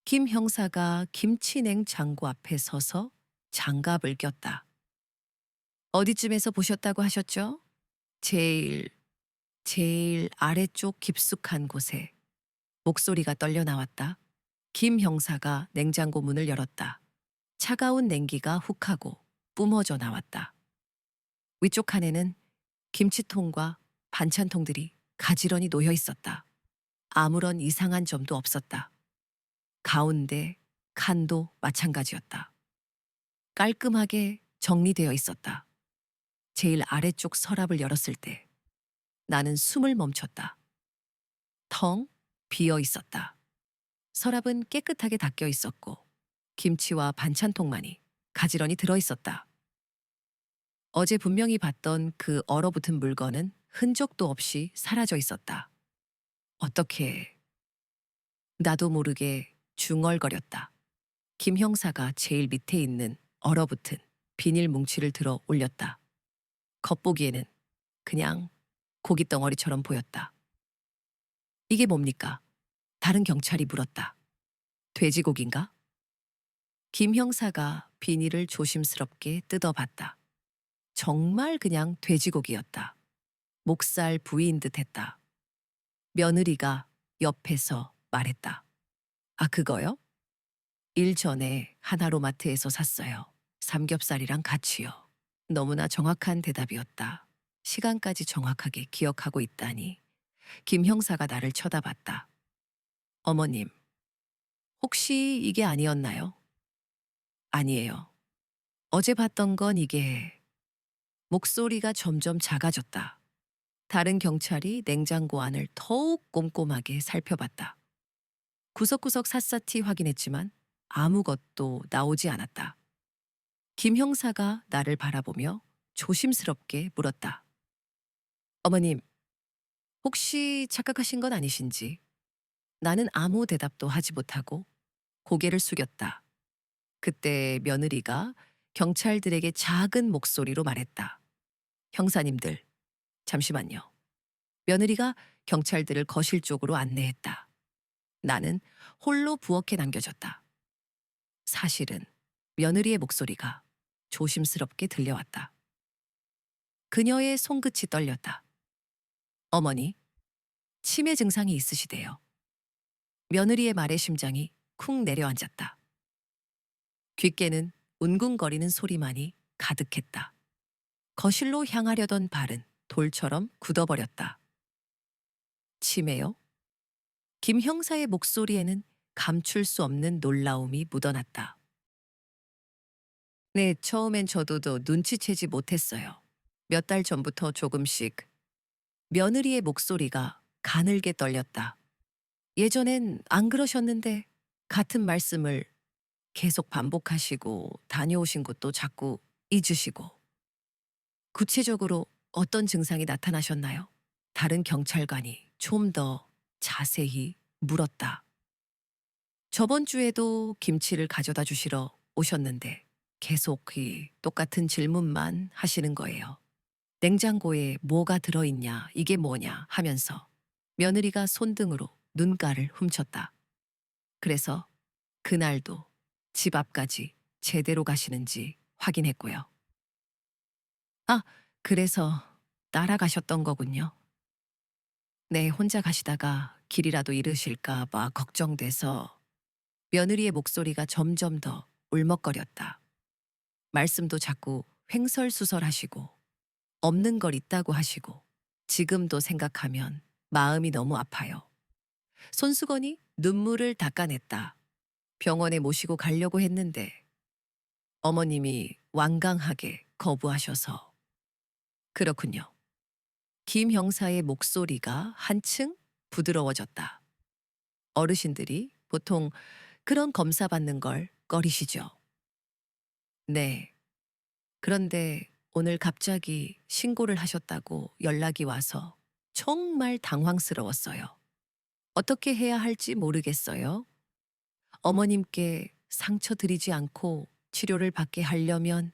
김 형사가 김치 냉장고 앞에 서서 장갑을 꼈다. 어디쯤에서 보셨다고 하셨죠? 제일 아래쪽 깊숙한 곳에 목소리가 떨려 나왔다. 김 형사가 냉장고 문을 열었다. 차가운 냉기가 훅하고 뿜어져 나왔다. 위쪽 칸에는 김치통과 반찬통들이 가지런히 놓여 있었다. 아무런 이상한 점도 없었다. 가운데 칸도 마찬가지였다. 깔끔하게 정리되어 있었다. 제일 아래쪽 서랍을 열었을 때 나는 숨을 멈췄다. 텅 비어 있었다. 서랍은 깨끗하게 닦여 있었고 김치와 반찬통만이 가지런히 들어 있었다. 어제 분명히 봤던 그 얼어붙은 물건은 흔적도 없이 사라져 있었다. 어떻게 나도 모르게 중얼거렸다. 김 형사가 제일 밑에 있는 얼어붙은 비닐 뭉치를 들어 올렸다. 겉보기에는 그냥 고깃 덩어리처럼 보였다. 이게 뭡니까? 다른 경찰이 물었다. 돼지고기인가? 김 형사가 비닐을 조심스럽게 뜯어봤다. 정말 그냥 돼지고기였다. 목살 부위인 듯 했다. 며느리가 옆에서 말했다. 아, 그거요? 일 전에 하나로마트에서 샀어요. 삼겹살이랑 같이요. 너무나 정확한 대답이었다. 시간까지 정확하게 기억하고 있다니. 김 형사가 나를 쳐다봤다. 어머님, 혹시 이게 아니었나요? 아니에요. 어제 봤던 건 이게. 목소리가 점점 작아졌다. 다른 경찰이 냉장고 안을 더욱 꼼꼼하게 살펴봤다. 구석구석 샅샅이 확인했지만 아무것도 나오지 않았다. 김 형사가 나를 바라보며 조심스럽게 물었다. 어머님, 혹시 착각하신 건 아니신지? 나는 아무 대답도 하지 못하고 고개를 숙였다. 그때 며느리가 경찰들에게 작은 목소리로 말했다. 형사님들, 잠시만요. 며느리가 경찰들을 거실 쪽으로 안내했다. 나는 홀로 부엌에 남겨졌다. 사실은 며느리의 목소리가 조심스럽게 들려왔다. 그녀의 손끝이 떨렸다. 어머니, 치매 증상이 있으시대요. 며느리의 말에 심장이 쿵 내려앉았다. 귓게는 웅궁거리는 소리만이 가득했다. 거실로 향하려던 발은 돌처럼 굳어버렸다. 치매요? 김 형사의 목소리에는 감출 수 없는 놀라움이 묻어났다. 네, 처음엔 저도 눈치채지 못했어요. 몇 달 전부터 조금씩. 며느리의 목소리가 가늘게 떨렸다. 예전엔 안 그러셨는데 같은 말씀을 계속 반복하시고 다녀오신 곳도 자꾸 잊으시고. 구체적으로 어떤 증상이 나타나셨나요? 다른 경찰관이 좀 더 자세히 물었다. 저번 주에도 김치를 가져다 주시러 오셨는데 계속 이 똑같은 질문만 하시는 거예요. 냉장고에 뭐가 들어있냐, 이게 뭐냐 하면서 며느리가 손등으로 눈가를 훔쳤다. 그래서 그날도 집 앞까지 제대로 가시는지 확인했고요. 아, 그래서 따라가셨던 거군요. 네, 혼자 가시다가 길이라도 잃으실까 봐 걱정돼서. 며느리의 목소리가 점점 더 울먹거렸다. 말씀도 자꾸 횡설수설하시고 없는 걸 있다고 하시고 지금도 생각하면 마음이 너무 아파요. 손수건이 눈물을 닦아냈다. 병원에 모시고 가려고 했는데 어머님이 완강하게 거부하셔서. 그렇군요. 김 형사의 목소리가 한층 부드러워졌다. 어르신들이 보통 그런 검사 받는 걸 꺼리시죠. 네. 그런데 오늘 갑자기 신고를 하셨다고 연락이 와서 정말 당황스러웠어요. 어떻게 해야 할지 모르겠어요. 어머님께 상처 드리지 않고 치료를 받게 하려면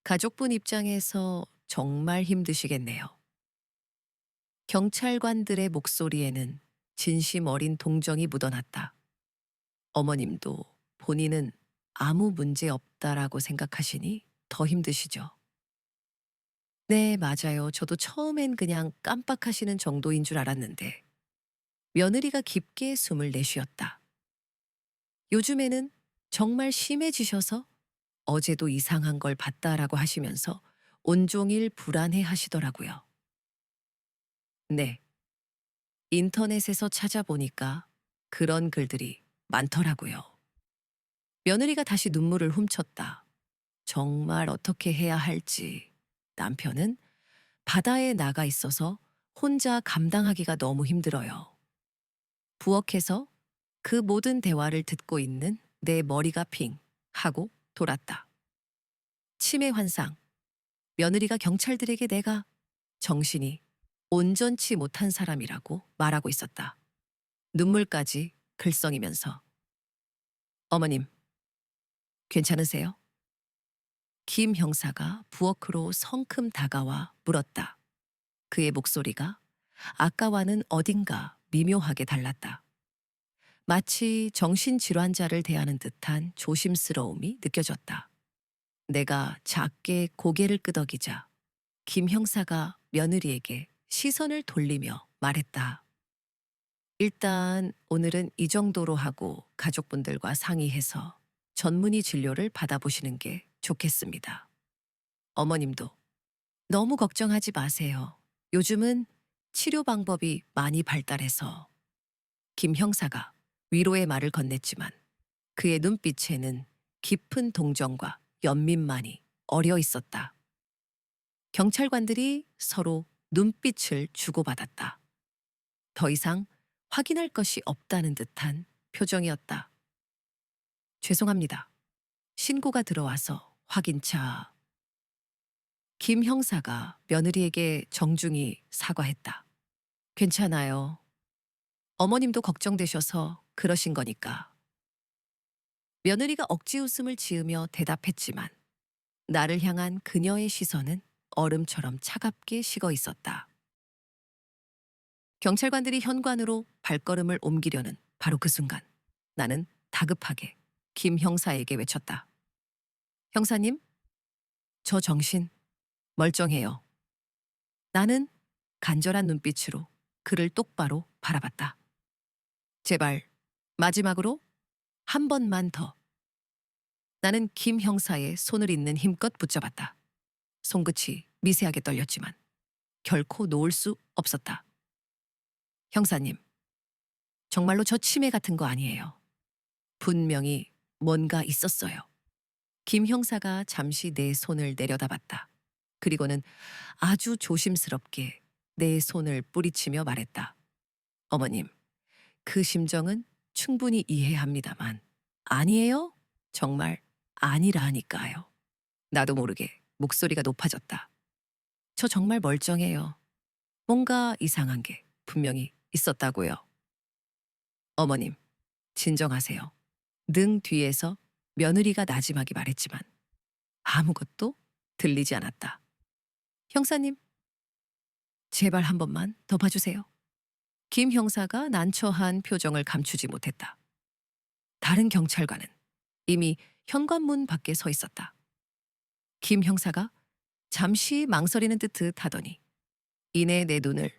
가족분 입장에서 정말 힘드시겠네요. 경찰관들의 목소리에는 진심 어린 동정이 묻어났다. 어머님도 본인은 아무 문제 없다라고 생각하시니 더 힘드시죠. 네, 맞아요. 저도 처음엔 그냥 깜빡하시는 정도인 줄 알았는데 며느리가 깊게 숨을 내쉬었다. 요즘에는 정말 심해지셔서 어제도 이상한 걸 봤다라고 하시면서 온종일 불안해 하시더라고요. 네, 인터넷에서 찾아보니까 그런 글들이 많더라고요. 며느리가 다시 눈물을 훔쳤다. 정말 어떻게 해야 할지. 남편은 바다에 나가 있어서 혼자 감당하기가 너무 힘들어요. 부엌에서 그 모든 대화를 듣고 있는 내 머리가 핑 하고 돌았다. 치매 환상. 며느리가 경찰들에게 내가 정신이 온전치 못한 사람이라고 말하고 있었다. 눈물까지 글썽이면서. 어머님, 괜찮으세요? 김 형사가 부엌으로 성큼 다가와 물었다. 그의 목소리가 아까와는 어딘가 미묘하게 달랐다. 마치 정신질환자를 대하는 듯한 조심스러움이 느껴졌다. 내가 작게 고개를 끄덕이자 김 형사가 며느리에게 시선을 돌리며 말했다. 일단 오늘은 이 정도로 하고 가족분들과 상의해서 전문의 진료를 받아보시는 게 좋겠습니다. 어머님도 너무 걱정하지 마세요. 요즘은 치료 방법이 많이 발달해서. 김 형사가 위로의 말을 건넸지만 그의 눈빛에는 깊은 동정과 연민만이 어려 있었다. 경찰관들이 서로 눈빛을 주고받았다. 더 이상 확인할 것이 없다는 듯한 표정이었다. 죄송합니다. 신고가 들어와서 확인차. 김 형사가 며느리에게 정중히 사과했다. 괜찮아요. 어머님도 걱정되셔서 그러신 거니까. 며느리가 억지 웃음을 지으며 대답했지만 나를 향한 그녀의 시선은 얼음처럼 차갑게 식어 있었다. 경찰관들이 현관으로 발걸음을 옮기려는 바로 그 순간 나는 다급하게 김 형사에게 외쳤다. 형사님, 저 정신 멀쩡해요. 나는 간절한 눈빛으로 그를 똑바로 바라봤다. 제발 마지막으로 한 번만 더. 나는 김 형사의 손을 잇는 힘껏 붙잡았다. 손끝이 미세하게 떨렸지만 결코 놓을 수 없었다. 형사님, 정말로 저 치매 같은 거 아니에요. 분명히 뭔가 있었어요. 김 형사가 잠시 내 손을 내려다봤다. 그리고는 아주 조심스럽게 내 손을 뿌리치며 말했다. 어머님, 그 심정은 충분히 이해합니다만 아니에요? 정말 아니라니까요. 나도 모르게 목소리가 높아졌다. 저 정말 멀쩡해요. 뭔가 이상한 게 분명히 있었다고요. 어머님, 진정하세요. 능 뒤에서 며느리가 나지막이 말했지만 아무것도 들리지 않았다. 형사님, 제발 한 번만 더 봐주세요. 김 형사가 난처한 표정을 감추지 못했다. 다른 경찰관은 이미 현관문 밖에 서 있었다. 김 형사가 잠시 망설이는 듯 하더니 이내 내 눈을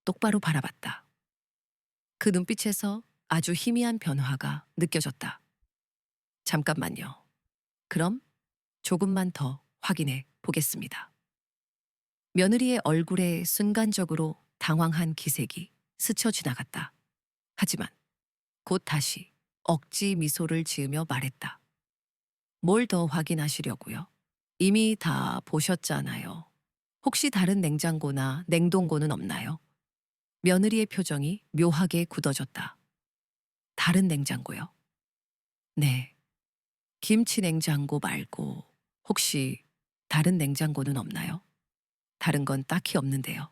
똑바로 바라봤다. 그 눈빛에서 아주 희미한 변화가 느껴졌다. 잠깐만요. 그럼 조금만 더 확인해 보겠습니다. 며느리의 얼굴에 순간적으로 당황한 기색이 스쳐 지나갔다. 하지만 곧 다시 억지 미소를 지으며 말했다. 뭘 더 확인하시려고요? 이미 다 보셨잖아요. 혹시 다른 냉장고나 냉동고는 없나요? 며느리의 표정이 묘하게 굳어졌다. 다른 냉장고요? 네. 김치 냉장고 말고 혹시 다른 냉장고는 없나요? 다른 건 딱히 없는데요.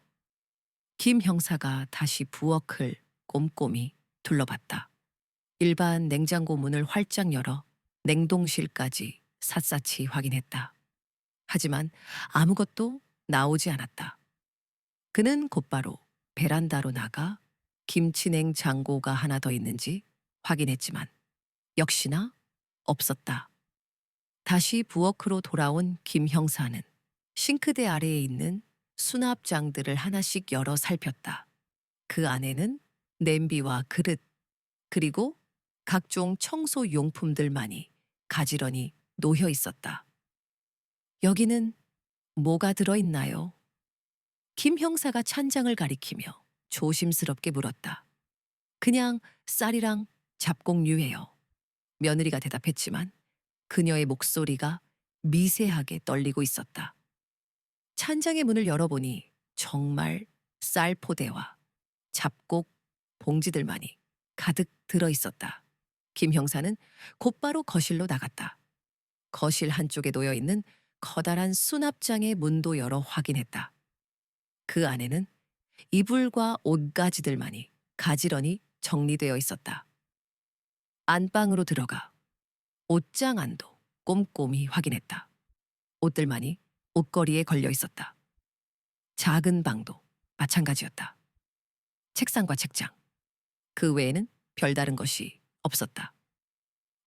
김 형사가 다시 부엌을 꼼꼼히 둘러봤다. 일반 냉장고 문을 활짝 열어 냉동실까지 샅샅이 확인했다. 하지만 아무것도 나오지 않았다. 그는 곧바로 베란다로 나가 김치냉 장고가 하나 더 있는지 확인했지만 역시나 없었다. 다시 부엌으로 돌아온 김 형사는 싱크대 아래에 있는 수납장들을 하나씩 열어 살폈다. 그 안에는 냄비와 그릇, 그리고 각종 청소 용품들만이 가지런히 놓여 있었다. 여기는 뭐가 들어있나요? 김 형사가 찬장을 가리키며 조심스럽게 물었다. 그냥 쌀이랑 잡곡류예요. 며느리가 대답했지만 그녀의 목소리가 미세하게 떨리고 있었다. 찬장의 문을 열어보니 정말 쌀 포대와 잡곡 봉지들만이 가득 들어 있었다. 김 형사는 곧바로 거실로 나갔다. 거실 한쪽에 놓여 있는 커다란 수납장의 문도 열어 확인했다. 그 안에는 이불과 옷가지들만이 가지런히 정리되어 있었다. 안방으로 들어가 옷장 안도 꼼꼼히 확인했다. 옷들만이 옷걸이에 걸려 있었다. 작은 방도 마찬가지였다. 책상과 책장, 그 외에는 별다른 것이 없었다.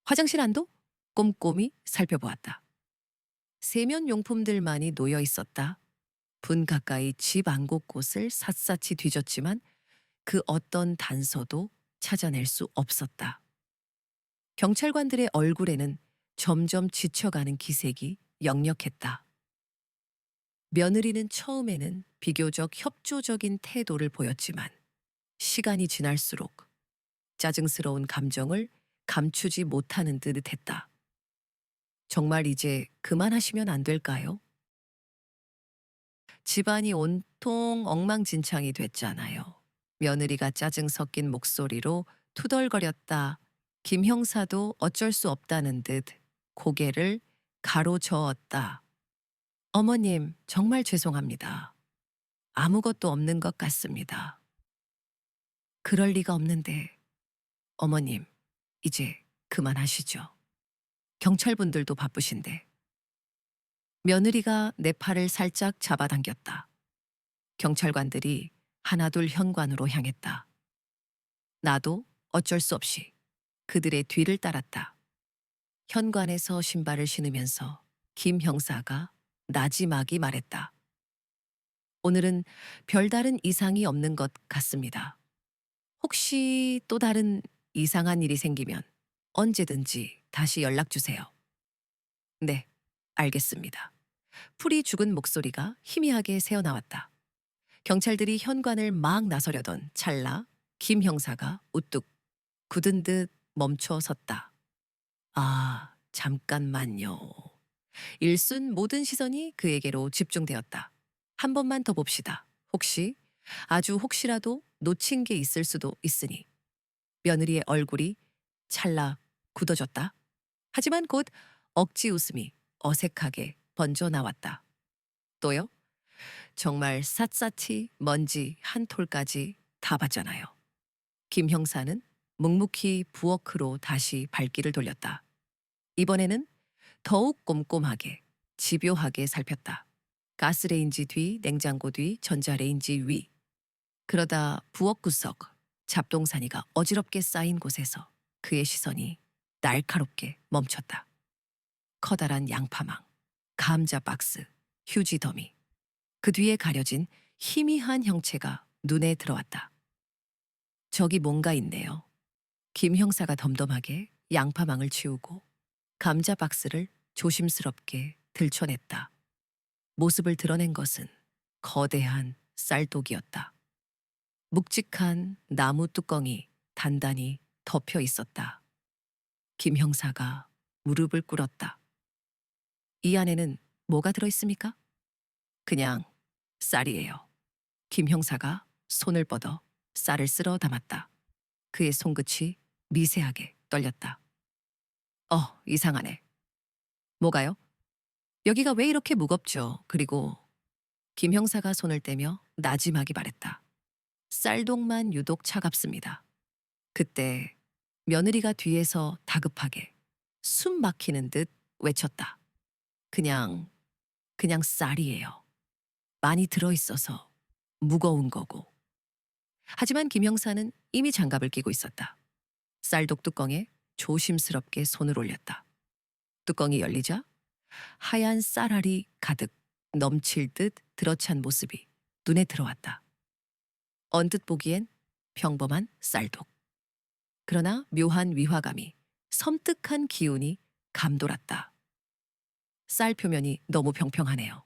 화장실 안도 꼼꼼히 살펴보았다. 세면 용품들만이 놓여 있었다. 분 가까이 집 안 곳곳을 샅샅이 뒤졌지만 그 어떤 단서도 찾아낼 수 없었다. 경찰관들의 얼굴에는 점점 지쳐가는 기색이 역력했다. 며느리는 처음에는 비교적 협조적인 태도를 보였지만 시간이 지날수록 짜증스러운 감정을 감추지 못하는 듯 했다. 정말 이제 그만하시면 안 될까요? 집안이 온통 엉망진창이 됐잖아요. 며느리가 짜증 섞인 목소리로 투덜거렸다. 김 형사도 어쩔 수 없다는 듯 고개를 가로저었다. 어머님, 정말 죄송합니다. 아무것도 없는 것 같습니다. 그럴 리가 없는데, 어머님, 이제 그만하시죠. 경찰분들도 바쁘신데. 며느리가 내 팔을 살짝 잡아당겼다. 경찰관들이 하나둘 현관으로 향했다. 나도 어쩔 수 없이 그들의 뒤를 따랐다. 현관에서 신발을 신으면서 김 형사가 나지막이 말했다. 오늘은 별다른 이상이 없는 것 같습니다. 혹시 또 다른 이상한 일이 생기면 언제든지 다시 연락 주세요. 네, 알겠습니다. 풀이 죽은 목소리가 희미하게 새어나왔다. 경찰들이 현관을 막 나서려던 찰나 김 형사가 우뚝 굳은 듯 멈춰 섰다. 아, 잠깐만요. 일순 모든 시선이 그에게로 집중되었다. 한 번만 더 봅시다. 혹시, 아주 혹시라도 놓친 게 있을 수도 있으니. 며느리의 얼굴이 찰나 굳어졌다. 하지만 곧 억지 웃음이 어색하게 번져 나왔다. 또요? 정말 샅샅이 먼지 한 톨까지 다 봤잖아요. 김 형사는 묵묵히 부엌으로 다시 발길을 돌렸다. 이번에는 더욱 꼼꼼하게, 집요하게 살폈다. 가스레인지 뒤, 냉장고 뒤, 전자레인지 위. 그러다 부엌 구석, 잡동사니가 어지럽게 쌓인 곳에서 그의 시선이 날카롭게 멈췄다. 커다란 양파망, 감자 박스, 휴지 더미. 그 뒤에 가려진 희미한 형체가 눈에 들어왔다. 저기 뭔가 있네요. 김 형사가 덤덤하게 양파망을 치우고 감자 박스를 조심스럽게 들춰냈다. 모습을 드러낸 것은 거대한 쌀독이었다. 묵직한 나무 뚜껑이 단단히 덮여 있었다. 김 형사가 무릎을 꿇었다. 이 안에는 뭐가 들어있습니까? 그냥 쌀이에요. 김 형사가 손을 뻗어 쌀을 쓸어 담았다. 그의 손끝이 미세하게 떨렸다. 이상하네. 뭐가요? 여기가 왜 이렇게 무겁죠? 그리고 김 형사가 손을 떼며 나지막이 말했다. 쌀독만 유독 차갑습니다. 그때 며느리가 뒤에서 다급하게 숨 막히는 듯 외쳤다. 그냥, 그냥 쌀이에요. 많이 들어있어서 무거운 거고. 하지만 김 형사는 이미 장갑을 끼고 있었다. 쌀독 뚜껑에 조심스럽게 손을 올렸다. 뚜껑이 열리자 하얀 쌀알이 가득 넘칠 듯 들어찬 모습이 눈에 들어왔다. 언뜻 보기엔 평범한 쌀독. 그러나 묘한 위화감이, 섬뜩한 기운이 감돌았다. 쌀 표면이 너무 평평하네요.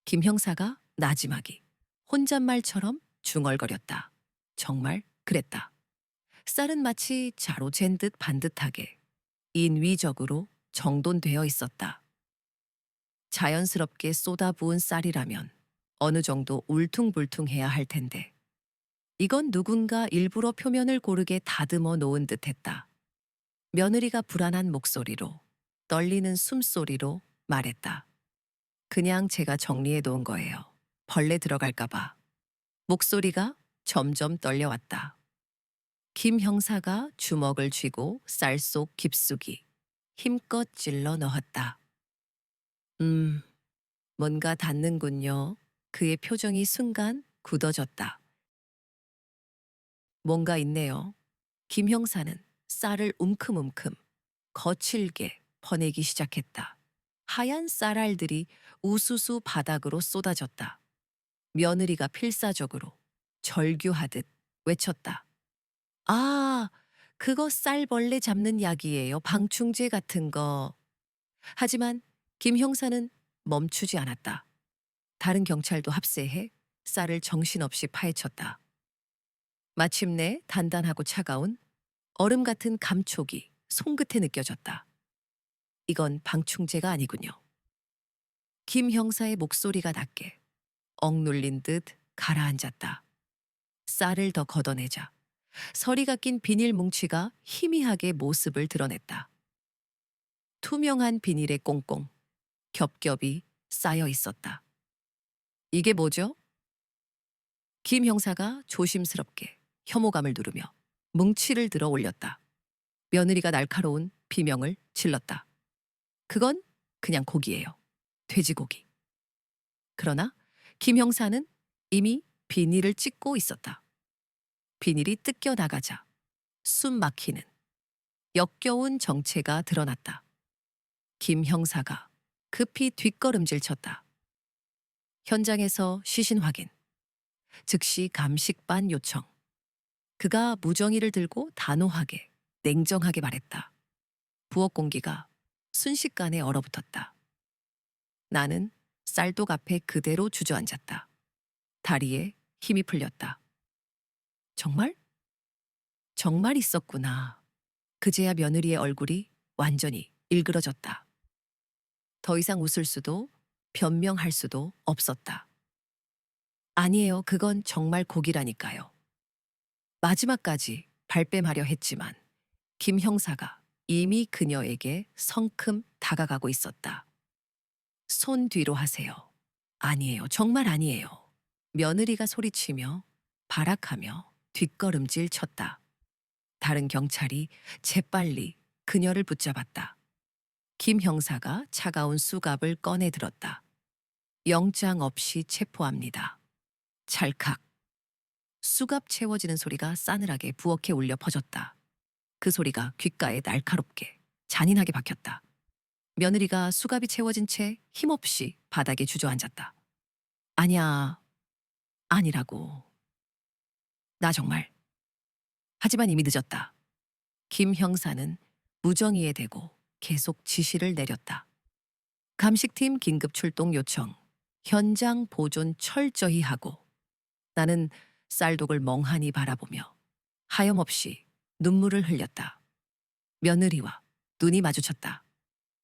김 형사가 나지막이 혼잣말처럼 중얼거렸다. 정말 그랬다. 쌀은 마치 자로 잰 듯 반듯하게 인위적으로 정돈되어 있었다. 자연스럽게 쏟아부은 쌀이라면 어느 정도 울퉁불퉁해야 할 텐데 이건 누군가 일부러 표면을 고르게 다듬어 놓은 듯했다. 며느리가 불안한 목소리로, 떨리는 숨소리로 말했다. 그냥 제가 정리해 놓은 거예요. 벌레 들어갈까봐. 목소리가 점점 떨려왔다. 김 형사가 주먹을 쥐고 쌀 속 깊숙이 힘껏 찔러 넣었다. 음, 뭔가 닿는군요. 그의 표정이 순간 굳어졌다. 뭔가 있네요. 김 형사는 쌀을 움큼움큼 거칠게 퍼내기 시작했다. 하얀 쌀알들이 우수수 바닥으로 쏟아졌다. 며느리가 필사적으로 절규하듯 외쳤다. 아, 그거 쌀벌레 잡는 약이에요. 방충제 같은 거. 하지만 김 형사는 멈추지 않았다. 다른 경찰도 합세해 쌀을 정신없이 파헤쳤다. 마침내 단단하고 차가운 얼음 같은 감촉이 손끝에 느껴졌다. 이건 방충제가 아니군요. 김 형사의 목소리가 낮게 억눌린 듯 가라앉았다. 쌀을 더 걷어내자 서리가 낀 비닐 뭉치가 희미하게 모습을 드러냈다. 투명한 비닐에 꽁꽁 겹겹이 쌓여 있었다. 이게 뭐죠? 김 형사가 조심스럽게 혐오감을 누르며 뭉치를 들어 올렸다. 며느리가 날카로운 비명을 질렀다. 그건 그냥 고기예요. 돼지고기. 그러나 김 형사는 이미 비닐을 찢고 있었다. 비닐이 뜯겨 나가자 숨 막히는 역겨운 정체가 드러났다. 김 형사가 급히 뒷걸음질 쳤다. 현장에서 시신 확인, 즉시 감식반 요청. 그가 무정의를 들고 단호하게, 냉정하게 말했다. 부엌 공기가 순식간에 얼어붙었다. 나는 쌀독 앞에 그대로 주저앉았다. 다리에 힘이 풀렸다. 정말? 정말 있었구나. 그제야 며느리의 얼굴이 완전히 일그러졌다. 더 이상 웃을 수도 변명할 수도 없었다. 아니에요. 그건 정말 고기라니까요. 마지막까지 발뺌하려 했지만 김 형사가 이미 그녀에게 성큼 다가가고 있었다. 손 뒤로 하세요. 아니에요. 정말 아니에요. 며느리가 소리치며 발악하며 뒷걸음질 쳤다. 다른 경찰이 재빨리 그녀를 붙잡았다. 김 형사가 차가운 수갑을 꺼내 들었다. 영장 없이 체포합니다. 찰칵. 수갑 채워지는 소리가 싸늘하게 부엌에 울려 퍼졌다. 그 소리가 귓가에 날카롭게 잔인하게 박혔다. 며느리가 수갑이 채워진 채 힘없이 바닥에 주저앉았다. 아니야, 아니라고. 나 정말. 하지만 이미 늦었다. 김 형사는 무정의에 대고 계속 지시를 내렸다. 감식팀 긴급 출동 요청. 현장 보존 철저히 하고. 나는 쌀독을 멍하니 바라보며 하염없이 눈물을 흘렸다. 며느리와 눈이 마주쳤다.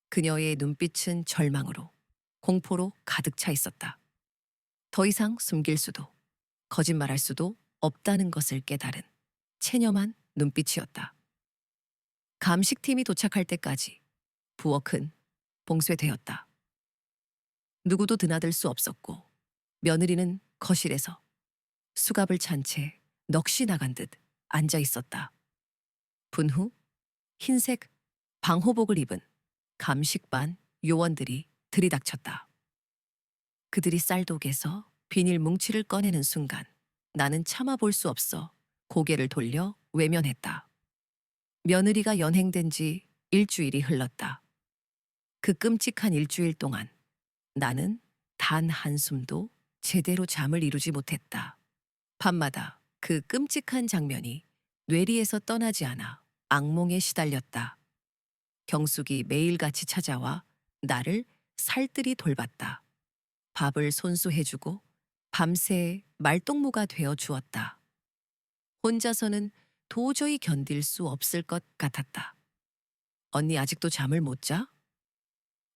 그녀의 눈빛은 절망으로, 공포로 가득 차 있었다. 더 이상 숨길 수도, 거짓말할 수도 없다는 것을 깨달은 체념한 눈빛이었다. 감식팀이 도착할 때까지 부엌은 봉쇄되었다. 누구도 드나들 수 없었고 며느리는 거실에서 수갑을 찬 채 넋이 나간 듯 앉아 있었다. 분후 흰색 방호복을 입은 감식반 요원들이 들이닥쳤다. 그들이 쌀독에서 비닐 뭉치를 꺼내는 순간 나는 참아볼 수 없어 고개를 돌려 외면했다. 며느리가 연행된 지 일주일이 흘렀다. 그 끔찍한 일주일 동안 나는 단 한숨도 제대로 잠을 이루지 못했다. 밤마다 그 끔찍한 장면이 뇌리에서 떠나지 않아 악몽에 시달렸다. 경숙이 매일같이 찾아와 나를 살뜰히 돌봤다. 밥을 손수해주고 밤새 말동무가 되어 주었다. 혼자서는 도저히 견딜 수 없을 것 같았다. 언니 아직도 잠을 못 자?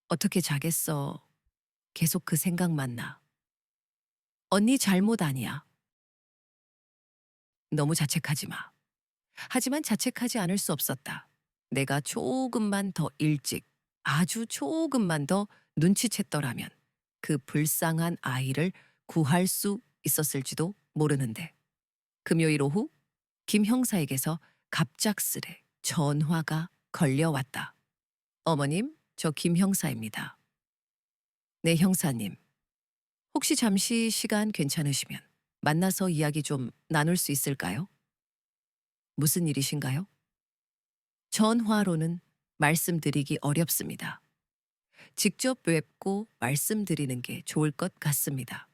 어떻게 자겠어? 계속 그 생각만 나. 언니 잘못 아니야. 너무 자책하지 마. 하지만 자책하지 않을 수 없었다. 내가 조금만 더 일찍, 아주 조금만 더 눈치챘더라면 그 불쌍한 아이를 구할 수 있었을지도 모르는데. 금요일 오후 김 형사에게서 갑작스레 전화가 걸려왔다. 어머님, 저 김 형사입니다. 네, 형사님. 혹시 잠시 시간 괜찮으시면 만나서 이야기 좀 나눌 수 있을까요? 무슨 일이신가요? 전화로는 말씀드리기 어렵습니다. 직접 뵙고 말씀드리는 게 좋을 것 같습니다.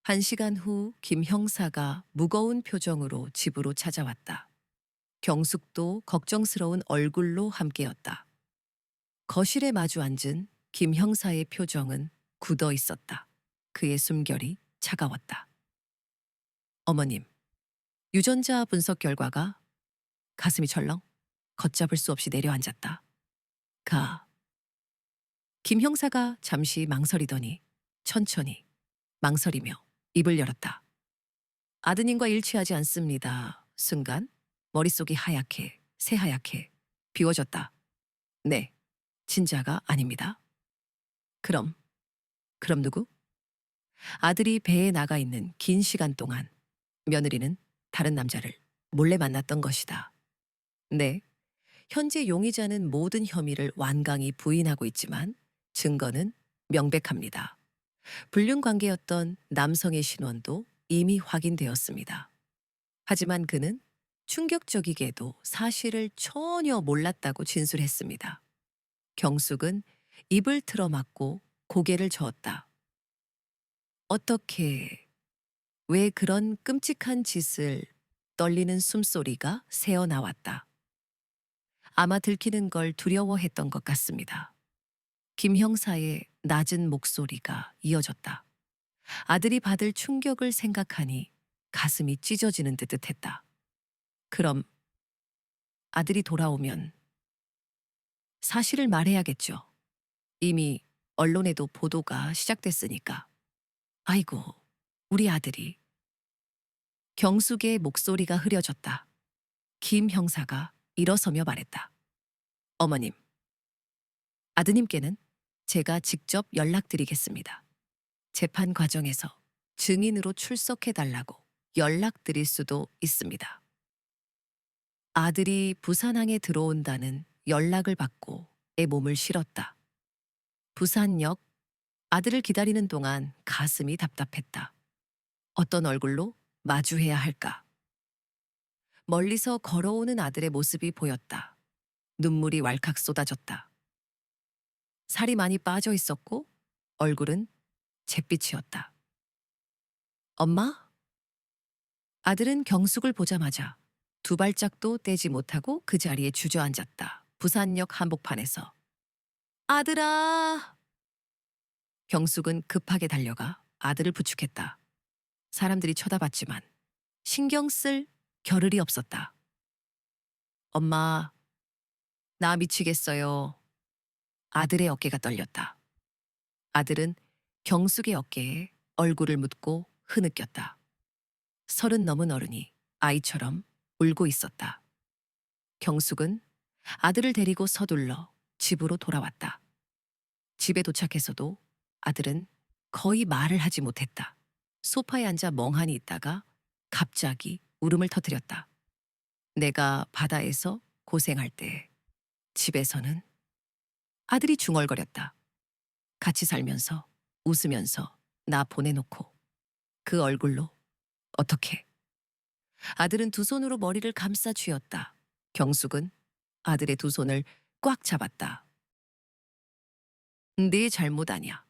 1시간 후 김 형사가 무거운 표정으로 집으로 찾아왔다. 경숙도 걱정스러운 얼굴로 함께였다. 거실에 마주 앉은 김 형사의 표정은 굳어 있었다. 그의 숨결이 차가웠다. 어머님, 유전자 분석 결과가 가슴이 철렁 걷잡을 수 없이 내려앉았다. 김 형사가 잠시 망설이더니 천천히 망설이며 입을 열었다. 아드님과 일치하지 않습니다. 순간 머릿속이 하얗게 새하얗게 비워졌다. 네, 친자가 아닙니다. 그럼 누구? 아들이 배에 나가 있는 긴 시간 동안 며느리는 다른 남자를 몰래 만났던 것이다. 네, 현재 용의자는 모든 혐의를 완강히 부인하고 있지만 증거는 명백합니다. 불륜 관계였던 남성의 신원도 이미 확인되었습니다. 하지만 그는 충격적이게도 사실을 전혀 몰랐다고 진술했습니다. 경숙은 입을 틀어막고 고개를 저었다. 어떻게, 왜 그런 끔찍한 짓을 떨리는 숨소리가 새어나왔다. 아마 들키는 걸 두려워했던 것 같습니다. 김 형사의 낮은 목소리가 이어졌다. 아들이 받을 충격을 생각하니 가슴이 찢어지는 듯 했다. 그럼 아들이 돌아오면 사실을 말해야겠죠. 이미 언론에도 보도가 시작됐으니까. 아이고, 우리 아들이. 경숙의 목소리가 흐려졌다. 김 형사가 일어서며 말했다. 어머님, 아드님께는 제가 직접 연락드리겠습니다. 재판 과정에서 증인으로 출석해달라고 연락드릴 수도 있습니다. 아들이 부산항에 들어온다는 연락을 받고 애 몸을 실었다. 부산역, 아들을 기다리는 동안 가슴이 답답했다. 어떤 얼굴로 마주해야 할까? 멀리서 걸어오는 아들의 모습이 보였다. 눈물이 왈칵 쏟아졌다. 살이 많이 빠져 있었고 얼굴은 잿빛이었다. 엄마? 아들은 경숙을 보자마자 두 발짝도 떼지 못하고 그 자리에 주저앉았다. 부산역 한복판에서. 아들아! 경숙은 급하게 달려가 아들을 부축했다. 사람들이 쳐다봤지만 신경 쓸 겨를이 없었다. 엄마, 나 미치겠어요. 아들의 어깨가 떨렸다. 아들은 경숙의 어깨에 얼굴을 묻고 흐느꼈다. 30 넘은 어른이 아이처럼 울고 있었다. 경숙은 아들을 데리고 서둘러 집으로 돌아왔다. 집에 도착해서도 아들은 거의 말을 하지 못했다. 소파에 앉아 멍하니 있다가 갑자기 울음을 터뜨렸다. 내가 바다에서 고생할 때 집에서는 아들이 중얼거렸다. 같이 살면서, 웃으면서, 나 보내놓고. 그 얼굴로, 어떻게. 아들은 두 손으로 머리를 감싸 쥐었다. 경숙은 아들의 두 손을 꽉 잡았다. 네 잘못 아니야.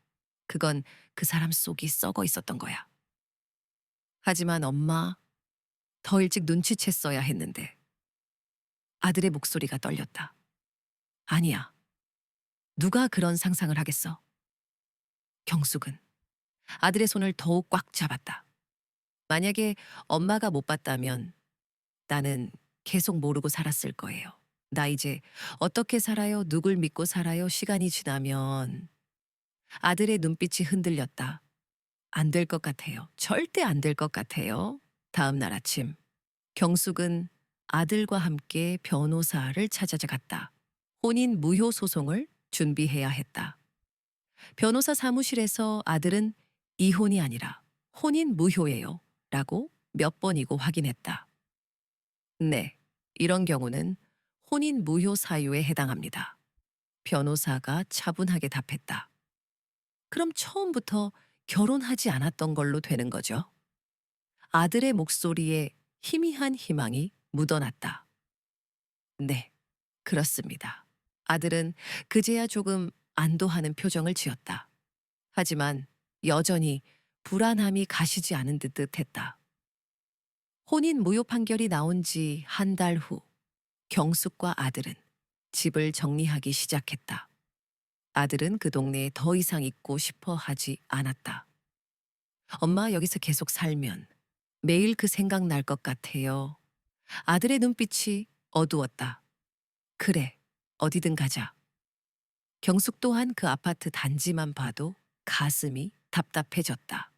그건 그 사람 속이 썩어 있었던 거야. 하지만 엄마, 더 일찍 눈치챘어야 했는데. 아들의 목소리가 떨렸다. 아니야. 누가 그런 상상을 하겠어? 경숙은 아들의 손을 더욱 꽉 잡았다. 만약에 엄마가 못 봤다면 나는 계속 모르고 살았을 거예요. 나 이제 어떻게 살아요? 누굴 믿고 살아요? 시간이 지나면 아들의 눈빛이 흔들렸다. 안 될 것 같아요. 절대 안 될 것 같아요. 다음 날 아침 경숙은 아들과 함께 변호사를 찾아갔다. 혼인 무효 소송을 준비해야 했다. 변호사 사무실에서 아들은 이혼이 아니라 혼인 무효예요. 라고 몇 번이고 확인했다. 네, 이런 경우는 혼인 무효 사유에 해당합니다. 변호사가 차분하게 답했다. 그럼 처음부터 결혼하지 않았던 걸로 되는 거죠. 아들의 목소리에 희미한 희망이 묻어났다. 네, 그렇습니다. 아들은 그제야 조금 안도하는 표정을 지었다. 하지만 여전히 불안함이 가시지 않은 듯 했다. 혼인 무효 판결이 나온 지 한 달 후, 경숙과 아들은 집을 정리하기 시작했다. 아들은 그 동네에 더 이상 있고 싶어 하지 않았다. 엄마 여기서 계속 살면 매일 그 생각 날 것 같아요. 아들의 눈빛이 어두웠다. 그래, 어디든 가자. 경숙 또한 그 아파트 단지만 봐도 가슴이 답답해졌다.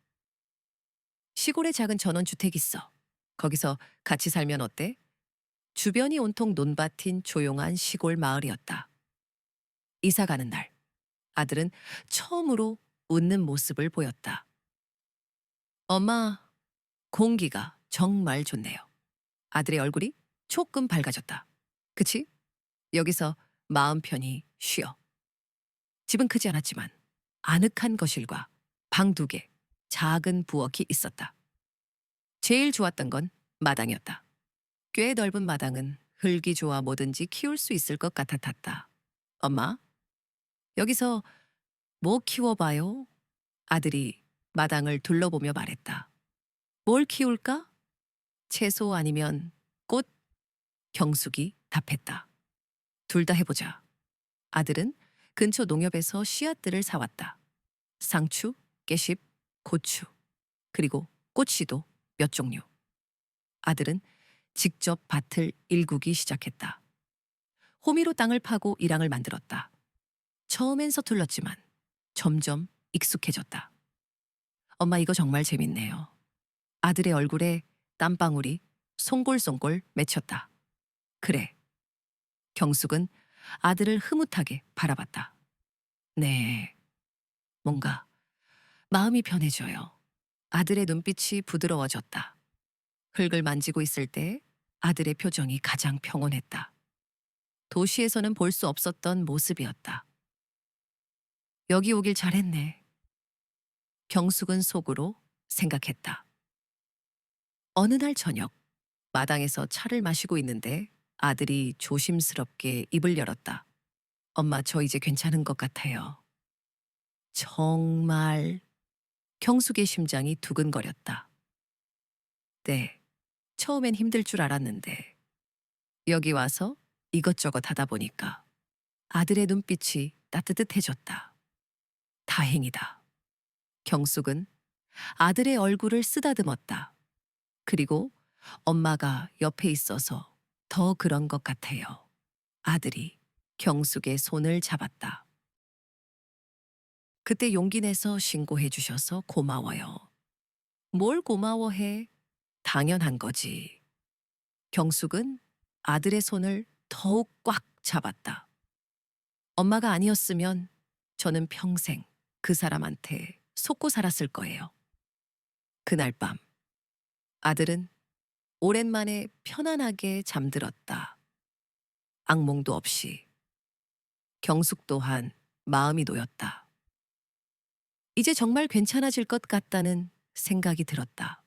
시골에 작은 전원주택 있어. 거기서 같이 살면 어때? 주변이 온통 논밭인 조용한 시골 마을이었다. 이사 가는 날, 아들은 처음으로 웃는 모습을 보였다. 엄마, 공기가 정말 좋네요. 아들의 얼굴이 조금 밝아졌다. 그치? 여기서 마음 편히 쉬어. 집은 크지 않았지만 아늑한 거실과 방 2개, 작은 부엌이 있었다. 제일 좋았던 건 마당이었다. 꽤 넓은 마당은 흙이 좋아 뭐든지 키울 수 있을 것 같았다. 엄마, 여기서 뭐 키워봐요? 아들이 마당을 둘러보며 말했다. 뭘 키울까? 채소 아니면 꽃? 경숙이 답했다. 둘 다 해보자. 아들은 근처 농협에서 씨앗들을 사왔다. 상추, 깨십, 고추, 그리고 꽃씨도 몇 종류. 아들은 직접 밭을 일구기 시작했다. 호미로 땅을 파고 일항을 만들었다. 처음엔 서툴렀지만 점점 익숙해졌다. 엄마 이거 정말 재밌네요. 아들의 얼굴에 땀방울이 송골송골 맺혔다. 그래. 경숙은 아들을 흐뭇하게 바라봤다. 네. 뭔가 마음이 편해져요. 아들의 눈빛이 부드러워졌다. 흙을 만지고 있을 때 아들의 표정이 가장 평온했다. 도시에서는 볼 수 없었던 모습이었다. 여기 오길 잘했네. 경숙은 속으로 생각했다. 어느 날 저녁, 마당에서 차를 마시고 있는데 아들이 조심스럽게 입을 열었다. 엄마, 저 이제 괜찮은 것 같아요. 정말. 경숙의 심장이 두근거렸다. 네, 처음엔 힘들 줄 알았는데 여기 와서 이것저것 하다 보니까 아들의 눈빛이 따뜻해졌다. 다행이다. 경숙은 아들의 얼굴을 쓰다듬었다. 그리고 엄마가 옆에 있어서 더 그런 것 같아요. 아들이 경숙의 손을 잡았다. 그때 용기 내서 신고해 주셔서 고마워요. 뭘 고마워해? 당연한 거지. 경숙은 아들의 손을 더욱 꽉 잡았다. 엄마가 아니었으면 저는 평생 그 사람한테 속고 살았을 거예요. 그날 밤, 아들은 오랜만에 편안하게 잠들었다. 악몽도 없이 경숙 또한 마음이 놓였다. 이제 정말 괜찮아질 것 같다는 생각이 들었다.